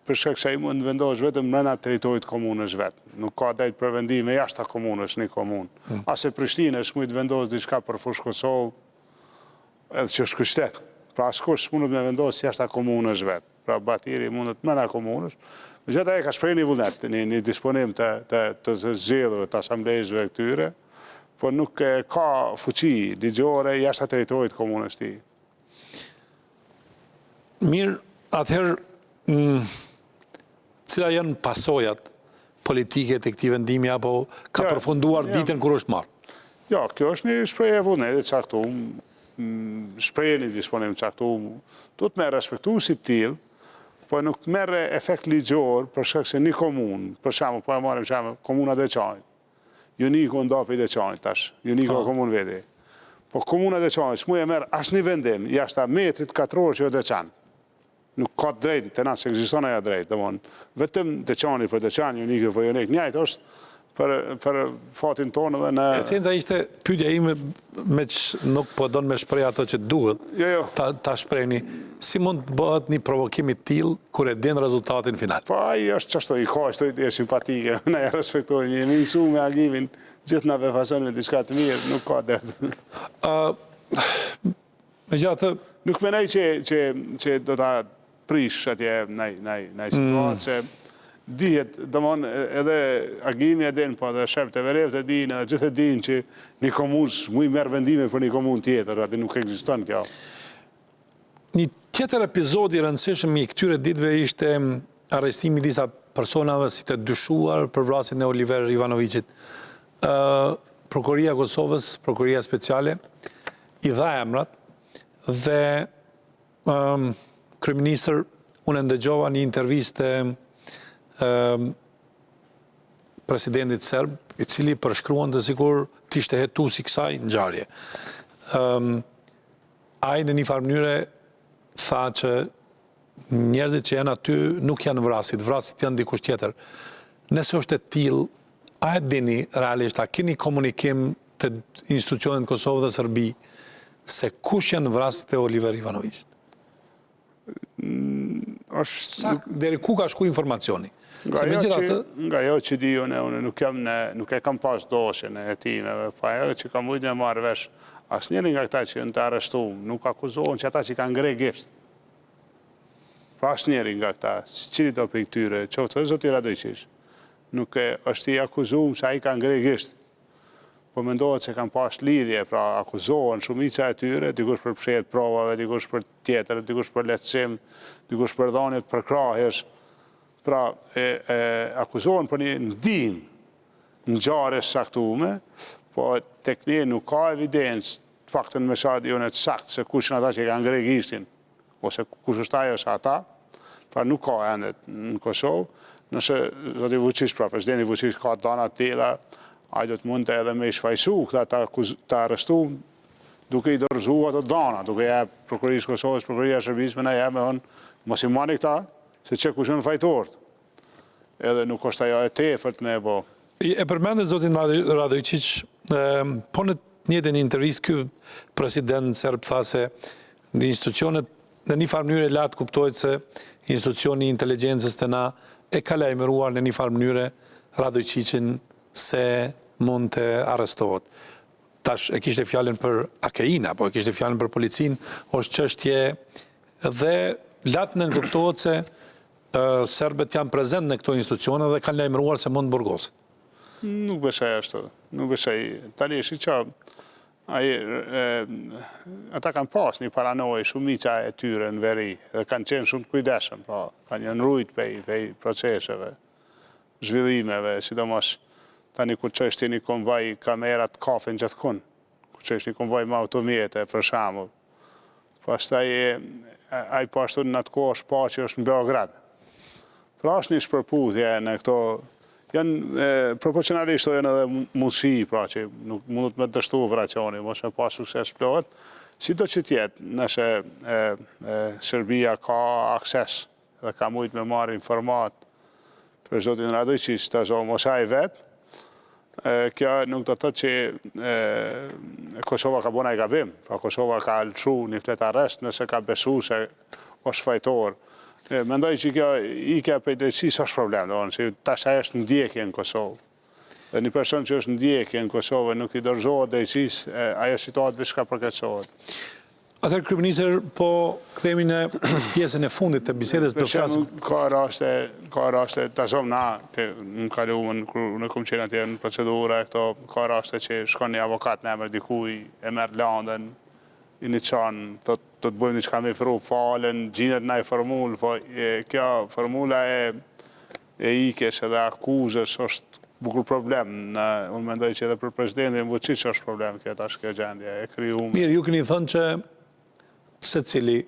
Për shkak se ai mund vendosh vetëm brenda territorit komunës vet. Nuk ka drejt për vendime jashtë komunës në komunë. Ase Prishtinë është mund të vendosë diçka për fushë Kosovë, edhe që është qytet. Pra askush mund të vendosë jashtë komunës vet. Pra Batiri mund të brenda komunës. Megjithatë ai ka shprehur një vullnet, një disponim të zgjedhurve të asamblejëve këtyre, por nuk ka fuqi ligjore jashtë territorit komunës ti. Mirë, atëherë cila janë pasojat politike të këtij vendimi apo ka përfunduar ditën kur është marrë? Jo, kjo është një shprehje e vullnetit caktuar, shprehje një disponim caktuar, duhet me respektu si tillë, po nuk merre efekt ligjor për shkak se një komunë, për shembull, po e marrim shembull komuna Deçanit. Uniku ndapi Deçanit tash, Uniku komunë vete. Po komuna Deçanit s'mund e merr asnjë vendim jashtë metrit katror që Deçan. Nuk ka drejt, të nësë ekziston ajo drejt, domthon, vetëm Deçani për Deçan, Uniku për Unik, njëjtë është për fatin tonë dhe në... Esenca ishte pyetja ime me që nuk po don me shpreh ato që duhet, ta shprehni, si mund të bëhet një provokim i tillë kur e din rezultatin final? Po ai është çashtu i ka, është ide simpatike, ne e respektojmë, jemi mësuar me agimin, gjithë na befazon me diçka të mirë, nuk ka drejt. Megjithatë, nuk mendoj që do ta prish atje në situatë se dihet, domthon edhe agimi e din, po edhe shefët e verevt e din, edhe gjithë e din që një komunë s'mund merr vendime për një komunë tjetër, atë nuk ekziston kjo. Një tjetër epizod i rëndësishëm i këtyre ditëve ishte arrestimi i disa personave si të dyshuar për vrasjen e Oliver Ivanovićit. Prokuroria e Kosovës, Prokuroria Speciale, i dha emrat dhe kryeministër unë ndëgjova një intervistë presidentit serb, i cili përshkruan të sikur të ishte hetuesi i kësaj ngjarje. Ai në një farë mënyre tha që njerëzit që janë aty nuk janë vrasit janë dikush tjetër. Nëse është e tillë, a e dini realisht, a keni komunikim të institucionet në Kosovë dhe Serbi se kush janë vrasit e Oliver Ivanovićit? Deri ku ka shku informacioni? Nga jo që di unë nuk e kam pas dosjen e hetimeve, ajo që kam mujtë me marrë vesh asnjëri nga këta që janë të arrestuar, nuk akuzohen që ata që kanë ngre gisht. Pra asnjëri nga këta, cili do për këtyre, qoftë zoti Radojić, nuk është i akuzuar se ai ka ngre gisht. Po mendohet se kanë pas lidhje, pra akuzohen shumica e tyre, dikush për fshehje të provave, dikush për tjetër, dikush për lehtësim, dikush për dhënie të përkrahjes. Pra akuzohen për një ndihmë në ngjarje saktume, po tek ne nuk ka evidencë të paktën me sa di unë të saktë se kush janë ata që kanë ngre gishtin, ose kush është ajo ose ata, pra nuk ka ende në Kosovë. Nëse zoti Vučić, pra presidenti Vučić ka dhëna të tilla, ai do të mund të edhe me shfaqsu këta të arrestuar, duke i dorëzuar ato dhëna, duke ja prokurorisë Kosovës, prokuroria e Shërbisë më na jep me thonë, mos i marrni këta, se që kush janë fajtorët. Edhe nuk është ajo e tepërt me po. E përmendet zotin Radojić, po në njëjtën intervistë ky president serb tha se në institucionet në një farë mënyrë la të kuptohet se institucioni i inteligjencës të na e ka lajmëruar në një farë mënyrë Radojićin se mund të arrestohet. Tash e kishte fjalën për AKI-n apo e kishte fjalën për policinë, është çështje dhe latë në kuptohet se serbët janë prezent në këto institucione dhe kanë lajmëruar se mund të burgosin. Nuk besoj ashtu. Nuk besoj. Tani është që ata kanë pas një paranojë shumica e tyre në veri dhe kanë qenë shumë të kujdesshëm, pra kanë janë rujt pej proceseve, zhvillimeve, sidomos tani kur çështje një konvoj kamerat kafën gjithkund, kur çështje një konvoj me automjete për shembull. Pastaj ai po ashtu në atë kohë shpa që është në Beograd. Pra është një shpërputhje në këto, janë proporcionalisht janë edhe mundësi, pra që nuk mund të me dështu vracioni, mos me pas sukses plot, Si do që tjetë, nëse Serbia ka akses dhe ka mujtë me marrë informat për zotin Radojqić të zonë mos ai vetë, kjo nuk do të thotë që Kosova ka bëna i gabim, pra Kosova ka lëshu një flet arrest nëse ka besu se është fajtor. Mendoj që kjo ikja për drejtësisë është problem, që tash ajo është ndjekje në Kosovë. Dhe një person që është ndjekje në Kosovë nuk i dorëzohet drejtësisë, ajo situatë veç ka përkeqësohet. Atëherë, kryeministër, po kthehemi në pjesën e fundit të bisedës do flasim. Ka raste ta ZONA, në kaluamën në kom qenë atje në procedura këto, ka raste që shkon një avokat në emër dikuj, e merr landën, i një qanë, të të bëjmë një qka me fru falen, gjinet në i formulë, kjo formula e ikes edhe akuzës është bukur problem, unë mendoj që edhe për presidentin Vučić është problem kjo tash kjo gjendje, e krijuar. Mirë, ju keni thënë që secili,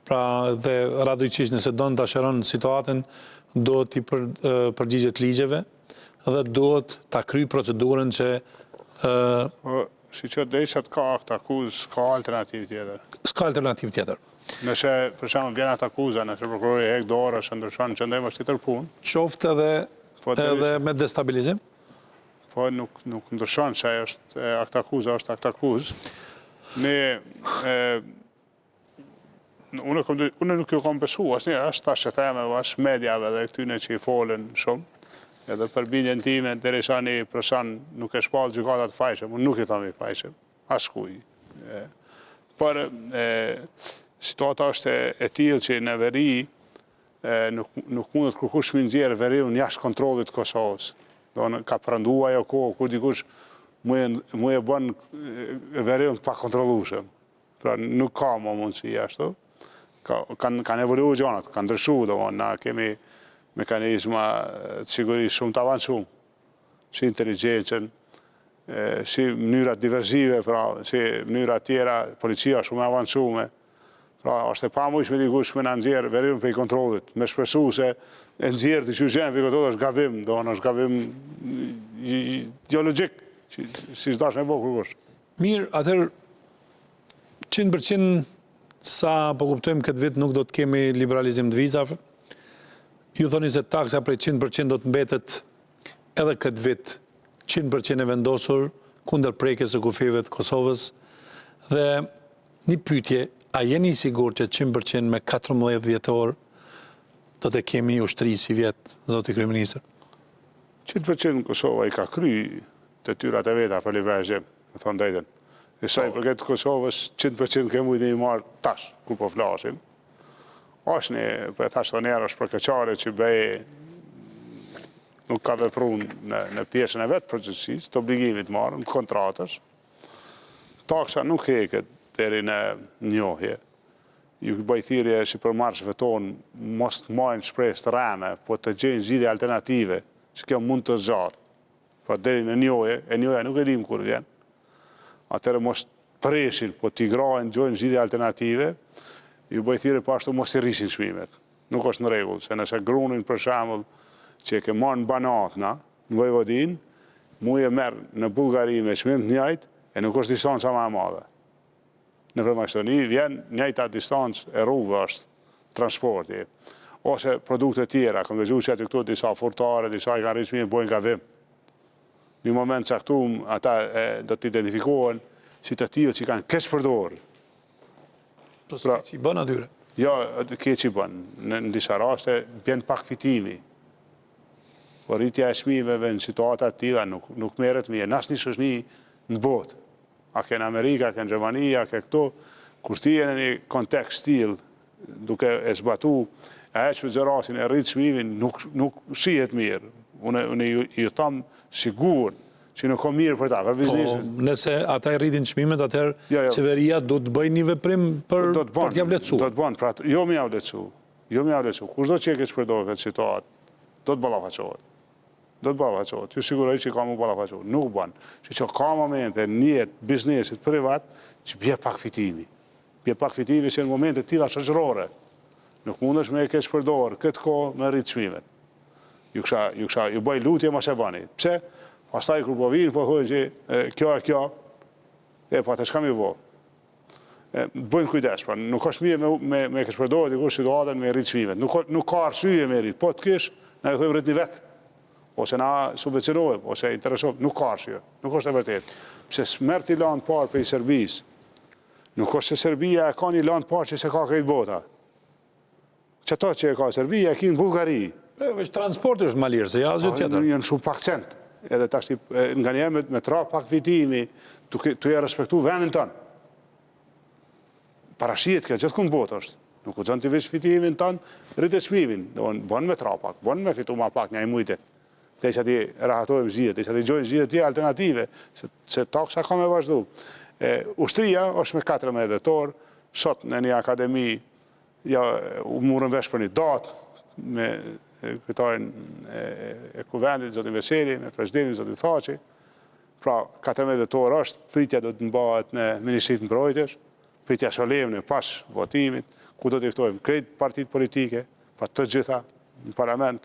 pra dhe Radojqić nëse don ta shëron situatën, duhet i përgjigjet ligjeve dhe duhet ta kryej procedurën që Si që deshat ka akt akuzë, s'ka alternativë tjetër. S'ka alternativë tjetër. Nëse, për shembull, vjen atë akuza, nëse prokurori hek dorë, ose ndryshon qëndrim është tjetër punë. Qoftë edhe me destabilizim? Po nuk ndryshon që akt akuza është akt akuzë. Unë nuk ju kam besu, asnjëherë, as tash e them, as mediave dhe këtyne që i folën shumë. Edhe për bindjen time, derisa një person nuk e shpallë gjykatat fajshëm, unë nuk i tham i fajshëm, askuj. Por situata është e tillë që në veri nuk mundet kërkush me nxjerrë veriun jashtë kontrollit të Kosovës. Ka prandua ajo kohë kur dikush mu e bën veriun pa kontrollueshëm. Pra nuk ka më mundësi ashtu. Kanë evoluar gjanat, kanë ndryshuar, na kemi mekanizma të sigurisë shumë të avancuar, si inteligjencën, si mënyrat diverzive, pra, si mënyrat tjera, policia shumë e avancuar. Pra, është e pamujshme dikush me na nxjerrë veriun prej kontrollit, me shpresu se e nxjerrë të qyqen për kontrollit është gabim, është gabim jo logjik, si s'dash me bo kërkush. Mirë, atëherë 100% sa po kuptojmë këtë vit nuk do të kemi liberalizim të vizave. Ju thoni se taksa prej 100% do të mbetet edhe këtë vit 100% e vendosur kundër prekjes së kufive të Kosovës. Dhe një pyetje, a jeni i sigurt që 100% me 14 dhjetor do të kemi ushtri si vjet, zoti kryeministër? 100% Kosova i ka kry detyrat e veta për liberalizim, me thonë drejtën. E sa i përket Kosovës, 100% kemi mujtë i marë tash, kur po flasim. Është një, për tash të njerë është përkeqare që bëj nuk ka vepru në pjesën e vetë përgjithësisë, të obligimit marë, në kontratës. Taksa nuk heket deri në njohje. Ju bëj thirrje si për marshëve tonë, mos të majnë shpresë të rame, po të gjenë zgjidhje alternative, që kjo mund të zgjatë. Po deri në njohje, e njohja nuk e dim kur vjen. Atëherë mos preshin, po t'i grajnë, gjojnë zgjidhje alternative, ju bëj thirrje po ashtu mos i rrisin çmimet. Nuk është në rregull, se nëse grunin për shembull që e ke marrë në Banatna, në Vojvodin, mu e merr në Bullgari me çmim të njëjtë e nuk është distanca më e madhe. Në Maqedoni vjen njëjta distancë e rrugëve është transporti. Ose produkte tjera, kam dëgjuar që aty këtu disa furtare, disa i kanë rritë çmimin bojnë gabim. Në moment caktuar ata do të identifikohen si të tillë që kanë keq përdorur. Pra, që i bën atyre? Jo, keq i bën. Në disa raste bjen pak fitimi. Por rritja e çmimeve në situata të tilla nuk merret mirë. Në asnjë shoqëri në botë. A ke në Amerikë, a ke në Gjermani, a ke këto, kur ti je në një kontekst tillë, duke e zbatu, e që gjerasin e rritë çmimin, nuk shihet mirë. Unë ju tham sigurt që nuk ka mirë për ta, për biznesin. Nëse ata i rritin çmimet, atëherë qeveria do të bëjë një veprim për t'ia vlerësuar. Do të bën, pra jo më ia vlerësu. Jo më ia vlerësu. Kushdo që e ke përdorur këtë situatë, do të ballafaqohet. Do të ballafaqohet. Ju siguroj që ka më ballafaqohet. Nuk bën. Që ka momente në jetë biznesit privat që bie pak fitimi. Bie pak fitimi që në momente të tilla shoqërore. Nuk mundesh me e keq përdorur këtë kohë me rrit çmimet. Ju bëj lutje mos e bani. Pse? Pastaj kur po vinë, po thonë që kjo, po atë shka mi vo. bëjnë kujdes, pra nuk është mirë me kësh përdojë dikush situatën me rritë çmimet. Nuk ka arsye me rritë, po të kish, na e thojmë rritë një vetë, ose na subvencionojmë, ose interesojmë, nuk ka arsye, nuk është e vërtetë. Pse smert i lanë parë për i Serbisë, nuk është se Serbia e ka një lanë parë që se ka krejt bota. Qëto që e ka Serbia e ki në Bullgari. Veç transporti është malirë, se ja asgjë tjetër. Janë shumë pak cent. Edhe tash nga njerë me tra pak vitimi, të e respektu vendin tënë. Parashijet kjo gjithë kënë botë është. Nuk u zënë të vishë fitimin tënë, rritë e çmimin. Bënë me tra pak, bënë me fitu ma pak një i mujte. Dhe që ati rahatojmë zhjitë, dhe që ati gjojnë zhjitë tje alternative, se taksa ka me vazhdu. Ushtria është me 14 dhjetor, sot në një akademi, u murën vesh për një datë, me kryetarin e kuvendit, zotin Veseli, me presidentin, zotin Thaçi. Pra, 14 dhjetor është, pritja do të mbahet në Ministritë Mbrojtjes, pritja solemne pas votimit, ku do të ftojmë krejt partit politike, pa të gjitha në parlament,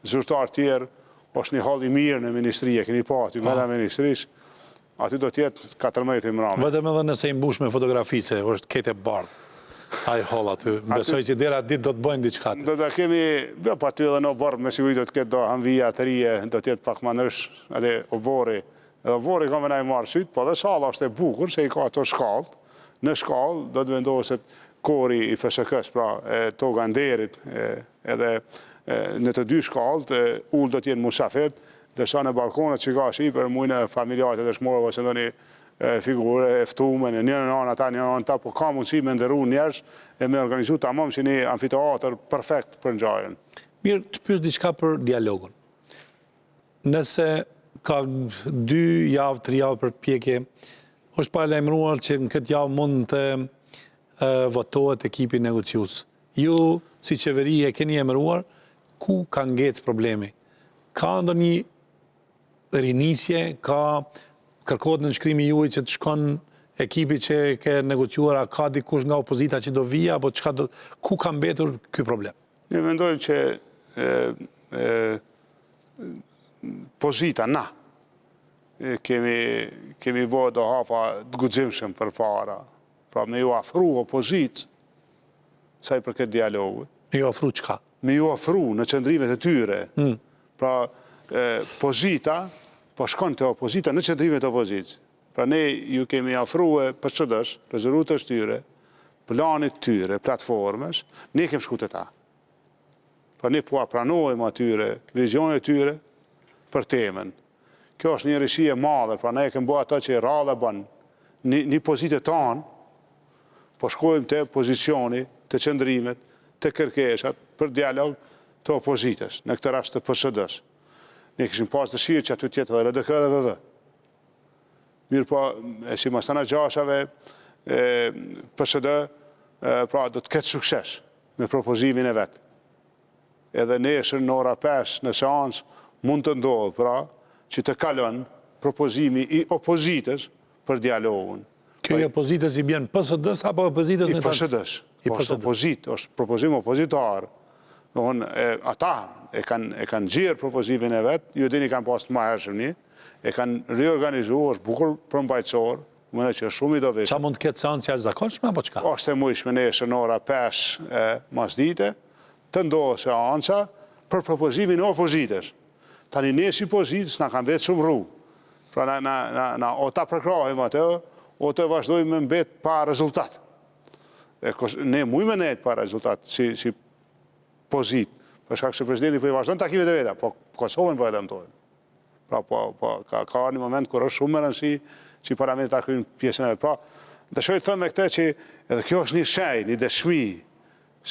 zyrtar tjerë, është një hall i mirë në ministri, e keni pa aty me ministrish, aty do tjetë 14 i mramë. Vetëm edhe nëse i mbush me fotografi, se është kete bardhë. Ai hall aty, besoj që dera ditë do të bëjnë diçka. Do të kemi, pa aty edhe në bardhë, me siguri do të ketë do hanvija të rije, do tjetë pak më nërsh, edhe ovori. Edhe ovori ka me na i marë sytë, po dhe sala është e bukur, se i ka ato shkallët. Në shkallë do të vendoset kori i FSK-s, pra toga nderit, edhe në të dy shkallët, ullë do t'jenë musafet, dërsa në balkonët që ka shi për mujnë familjarët e shmorëve, ose ndo një figurë eftume, një në anë ata, një në anë ta, po ka mundësi me ndëru njerës e me organizu të amëm që një amfiteatër perfekt për nxarjen. Mirë, të pyes diçka për dialogun. Nëse ka 2 javë, 3 javë për pjekje, është paralajmëruar që në këtë javë mund të votohet ekipi negocius. Ju, si qeveri, e keni emëruar, ku ka ngecë problemi? Ka ndonjë rinisje, ka kërkohet në nënshkrimi juaj që të shkon ekipi që ke negociuar, a ka dikush nga opozita që do vija, apo ku ka mbetur ky problem? Ne mendojmë që pozita, na, kemi bërë do hafa të guximshëm për para, pra me ju afru opozitës, sa i përket dialogut. Me ju afru çka? Me ju afru në qëndrimet e tyre. Pra, pozita, po shkon të opozita në qëndrimet e opozitës. Pra ne ju kemi afrue për çdësh, rezolutës tyre, planit tyre, platformës, ne kemi shku të ta. Pra ne po pranojmë atyre, vizionet tyre për temën. Kjo është një rishi e madhe, pra ne kemi bërë ato që rradhe bën, një pozitë tonë, po shkojmë të pozicioni, të qëndrimet, të kërkeshat për dialog të opozitës, në këtë rast të PSD-s. Ne kishim pas dëshirë që aty tjetë dhe LDK dhe dhe. Mirë po, si mastana gjashave, PSD, pra do të ketë sukses me propozimin e vetë. Edhe nesër në ora 5 në seancë mund të ndodhë, pra, që të kalon propozimi i opozitës për dialogun. Kjo i opozitës i bjen PSD-s apo opozitës në të... I PSD-s. është opozit, është propozim opozitar. Ata e kanë gjirë propozimin e vetë, ju dini kanë pas të ma hershëm një, e kanë riorganizu, është bukur përmbajtësor, më në që është shumë i doveshëm. Qa mund të ketë seancë zakonshme, apo qka? Është e mujshme nesër në ora 5 mas dite, të ndohë seanca për propozimin e opozitës. Tani ne si pozitës na kanë vetë shumë rrugë. Pra na o ta përkrahim atë, o të vazhdojmë me mbet pa rezultat. Ne mujme ne pa rezultat si pozit, për shkak se presidenti po i vazhdojnë takimet e veta, po Kosovën po e dëmtojnë. Pra, ka një moment kur është shumë më rëndësi që i parlamentit ta kryejnë pjesën e vetë. Pra, dëshoj të thëmë me këte që edhe kjo është një shenjë, një dëshmi,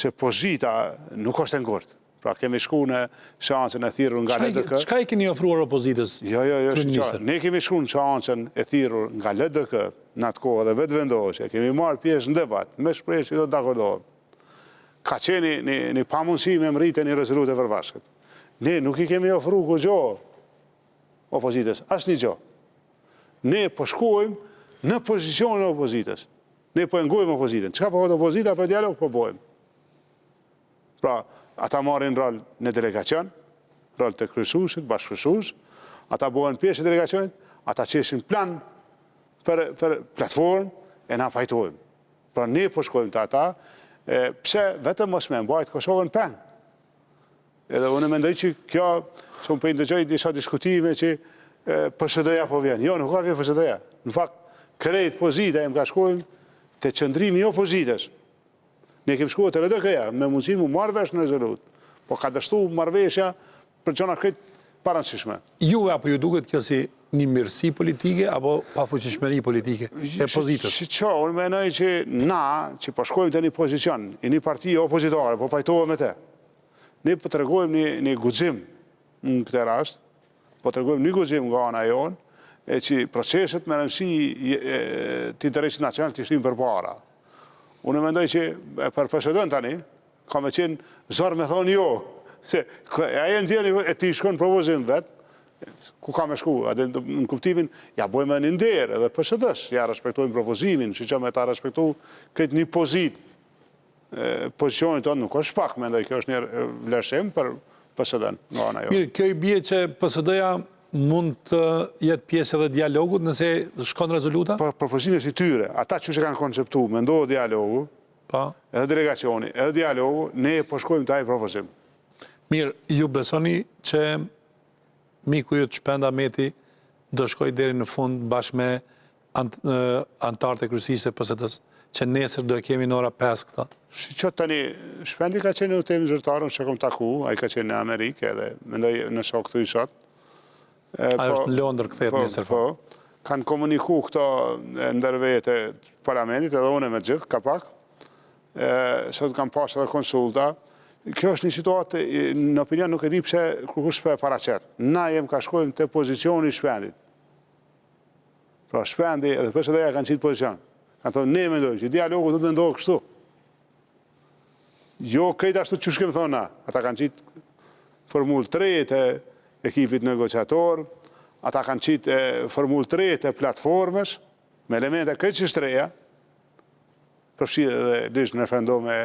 se pozita nuk është e ngurtë. Pra, kemi shku në seancën e thirrur nga LDK. Çka i keni ofruar opozitës? Jo, ne kemi shku në seancën e thirrur nga LDK në atë kohë dhe vetë vendosje. Kemi marrë pjesë në debat, me shpresë që do të dakordohem. Ka qeni një pamundësi me mritje një rezolutë e përvashkët. Ne nuk i kemi ofru gjo opozitës, asnjë gjë. Ne po shkojmë në pozicionin e opozitës. Ne po e ngojmë opozitën. Çka po thotë opozita për dialog po bëjmë. Pra, ata marrin rol në delegacion, rol të kryesuesit, bashkëkryesues, ata bëhen pjesë e delegacionit, ata qeshin plan për platformë e na pajtojmë. Pra ne po shkojmë të ata, pse vetëm mos me mbajt Kosovën peng. Edhe unë mendoj që kjo, që unë për ndëgjoj disa diskutime që PSD-ja po vjen. Jo, nuk ka vjen PSD-ja. Në fakt, krejt pozita e më ka shkojmë të qëndrimi i opozitës. Ne kemë shkuar të LDK-ja, me mundësi mu marrë vesh në rezolut. Po ka dështu marrëveshja për gjona këtë parancishme. Juve apo ju duket kjo si një mirësi politike apo pafuqishmëri politike e pozitës? Unë menoj që na, që po shkojmë të një pozicion, i një parti opozitare, po fajtohem me te. Ne po të regojmë një guxim në këtë rast, po të regojmë një guxim nga ana jonë, e që proceset me rëndësi të interesit nacional të ishtim për para. Unë mendoj që për PSD-n tani, ka me qenë zorë me thonë jo, se aje nëzjeni e ti shkon provozim vetë, ku ka me shku, në kuptimin, ja bojme një nderë edhe PSD-s, ja respektojmë provozimin, që me ta respektu këtë një pozicionit tonë nuk është pak, mendoj kjo është një vlerësim për PSD-n nga ana jo. Mirë, kjo i bie që PSD-ja mund të jetë pjesë edhe dialogut nëse shkon rezoluta? Për propozimin si tyre, ata që kanë konceptu, me ndohë dialogu, edhe delegacioni, edhe dialogu, ne po shkojmë të ajë propozim. Mirë, ju besoni që miku ju të Shpenda Meti do shkoj deri në fund bashkë me antarët e kryesisë e PSD-s, që nesër do e kemi në ora 5 këta? Si që tani, Shpendi ka qenë në temë zyrtarën që kom taku, a i ka qenë në Amerikë edhe, mendoj në shok të i sot. Ajo është në Londër këthet nesër. Kanë komuniku këto ndërvete parlamentit, edhe une me gjithë, ka pak, sot kanë pas edhe konsulta. Kjo është një situatë, në opinion nuk e di pse kërkush për paraqet. Na jem ka shkojmë të pozicioni Shpendit. Pra Shpendi edhe PSD-ja kanë qitë pozicion. Kanë thonë, ne mendojmë që dialogu du të ndohë kështu. Jo, krejt ashtu që shkemë thonë na. Ata kanë qitë formull 3 të ekipit negociator, ata kanë qitë formull 3 të platformës, me elemente krejt që shtreja, përfshirë edhe lishë në referendum me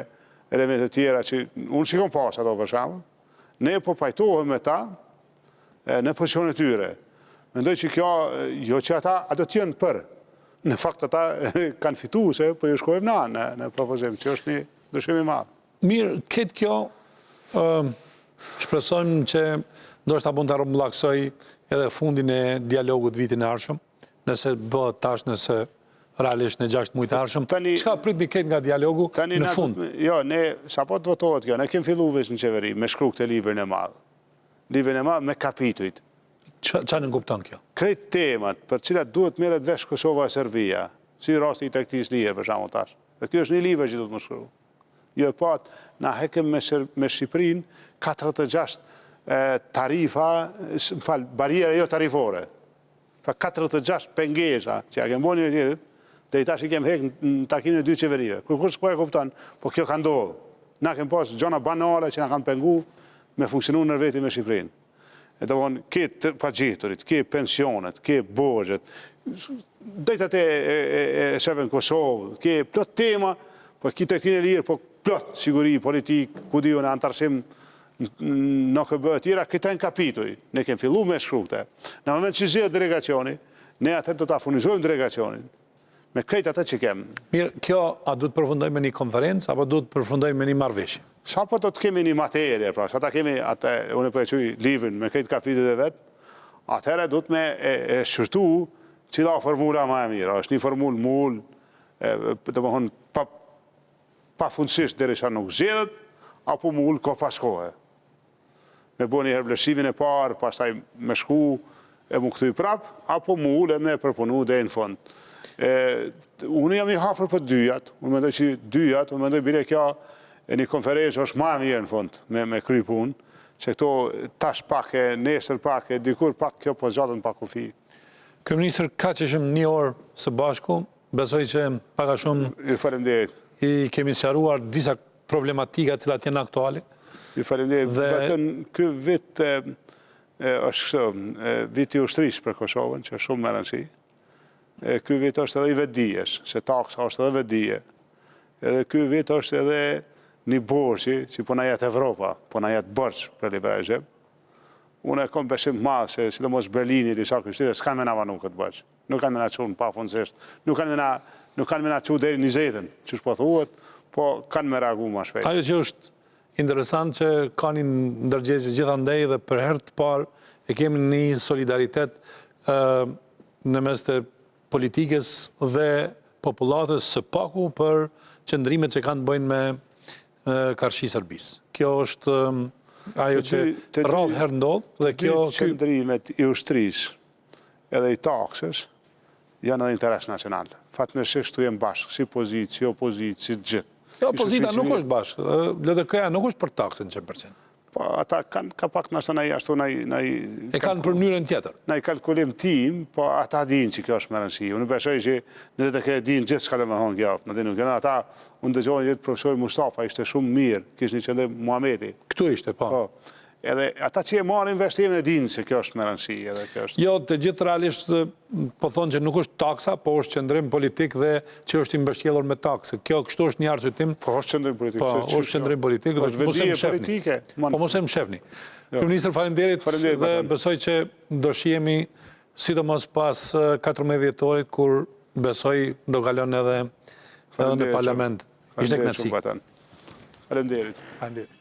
elemente tjera që unë shikon pas ato për shamë, ne po pajtohem me ta në pozicionet tyre. Mendoj që kjo, jo që ata do t'jenë për. Në fakt ata kanë fitu se po ju shkojmë na në propozim, që është një dëshim i madh. Mirë, këtë kjo shpresojmë që ndoshta mund të rrumbullaksoj edhe fundin e dialogut vitin e ardhshëm, nëse bëhet tash, nëse realisht në 6 muajt e ardhshëm. Çka pritni këtë nga dialogu në fund? Jo, ne sapo të votohet kjo, ne kemi filluar veç në qeveri me shkru këtë librin e madh. Librin e madh me kapitujt. Çfarë në kupton kjo? Krejt temat për cilat duhet merret vesh Kosova e Serbia, si rasti i tregtisë lire për shembull tash. Dhe ky është një libër që duhet më shkruaj. Jo e pat, na hekem me Shqipërinë 46 tarifa, bariere jo tarifore. Pra 46 pengesa që ja kemë bënë një tjetër, dhe i tash i kemë hekë në takimin e 2 qeverive. Kërkush po e kupton, po kjo ka ndodhur. Na kemë pas gjona banale që na kanë pengu me funksionu në veti me Shqipërinë. E të vonë, ke pagjeturit, ke pensionet, ke borgjet, dejtat e shefën Kosovë, ke plot tema, po ki tregtinë e lirë, po plot siguri, politik, ku diju në antarësim në këbë e tjera, këta në kapituj. Ne kemë fillu me shkrukte. Në moment që zhjetë delegacioni, ne atër do të afunizojmë delegacionin, me krejt atë që kemë. Mirë, kjo a du të përfundoj me një konferencë, apo du të përfundoj me një marrëveshje? Sa po të kemi një materje, pra, sa ta kemi, unë për e quj livrin me krejt kapitit e vetë, atëherë du të me e shërtu cila formula ma e mirë. është një formul mull, të më thonë, pa fundsisht deri sa nuk zjedhët, apo mull ko pas kohë. Me bo një herbleshimin e parë, pas taj me shku e mu këthuj prap, apo mull e me përpunu dhe në fond. Unë jam i hafër për dyjat, unë mendoj që dyjat, unë mendoj bire kja një konferencë është ma mirë në fund me kry punë, që këto tash pak e nesër pak e dikur pak kjo po zgjatën pak kufi. Kryeministër, ka që shumë një orë së bashku, besoj që paka shumë Faleminderit. I kemi sqaruar disa problematika cilat janë aktuale. Faleminderit. Vetëm ky vit është viti i ushtrisë për Kosovën, që është shumë me rëndësi. Ky vit është edhe i vetdijes, se taksa është edhe vetdije. Edhe ky vit është edhe një borxhi që po na jetë Evropa, po na jetë borxh për liberalizim. Unë e kom besim madh se sidomos Berlini, disa qytete s'kan me na vanu këtë borxh. Nuk kanë me na çuar pafundësisht, nuk kanë me na nuk kanë me na çu deri 20-ën, çu po thuhet, po kanë me reagu më shpejt. Ajo që është interesant që ka një ndërgjegje gjithandej dhe për herë të parë e kemi një solidaritet në mes të politikës dhe popullatës së paku për qëndrimet që kanë të bëjnë me karshi Serbisë. Kjo është ajo që rrallë herë ndodhë dhe kjo... Qëndrimet i ushtrisë edhe i taksës janë edhe interes nacional. Fatmirësisht këtu jenë bashkë, si pozitë, si opozitë, si gjithë. Jo, opozita nuk është bashkë, LDK-ja nuk është për taksën 100%. Po, ata kanë ka pak nështë ashtu e kanë për mënyrën tjetër. Na i kalkulim tim, po ata dinë që kjo është më rëndësi. Unë besoj që në LDK dinë gjithë shka dhe më thonë kjo. Ata, unë dëgjohën jetë profesori Mustafa, ishte shumë mirë, kishë një qëndër Muhamedi. Këtu ishte, po. Edhe ata që e marë investimin e dinë që kjo është më rëndësi. Jo, të gjithë realisht po thonë që nuk është taksa, po është qëndrim politik dhe që është i mbështjellur me taksë. Kjo kështu është një arsytim. Po është qëndrim politik. Po, është qëndrim politik. është vedije politike. Po mos e më shefni. Kryeministër, faleminderit dhe besoj që do shihemi sidomos pas 14 dhjetorit kur besoj do kalon edhe në parlament. Ishte kënaqësi. Faleminderit.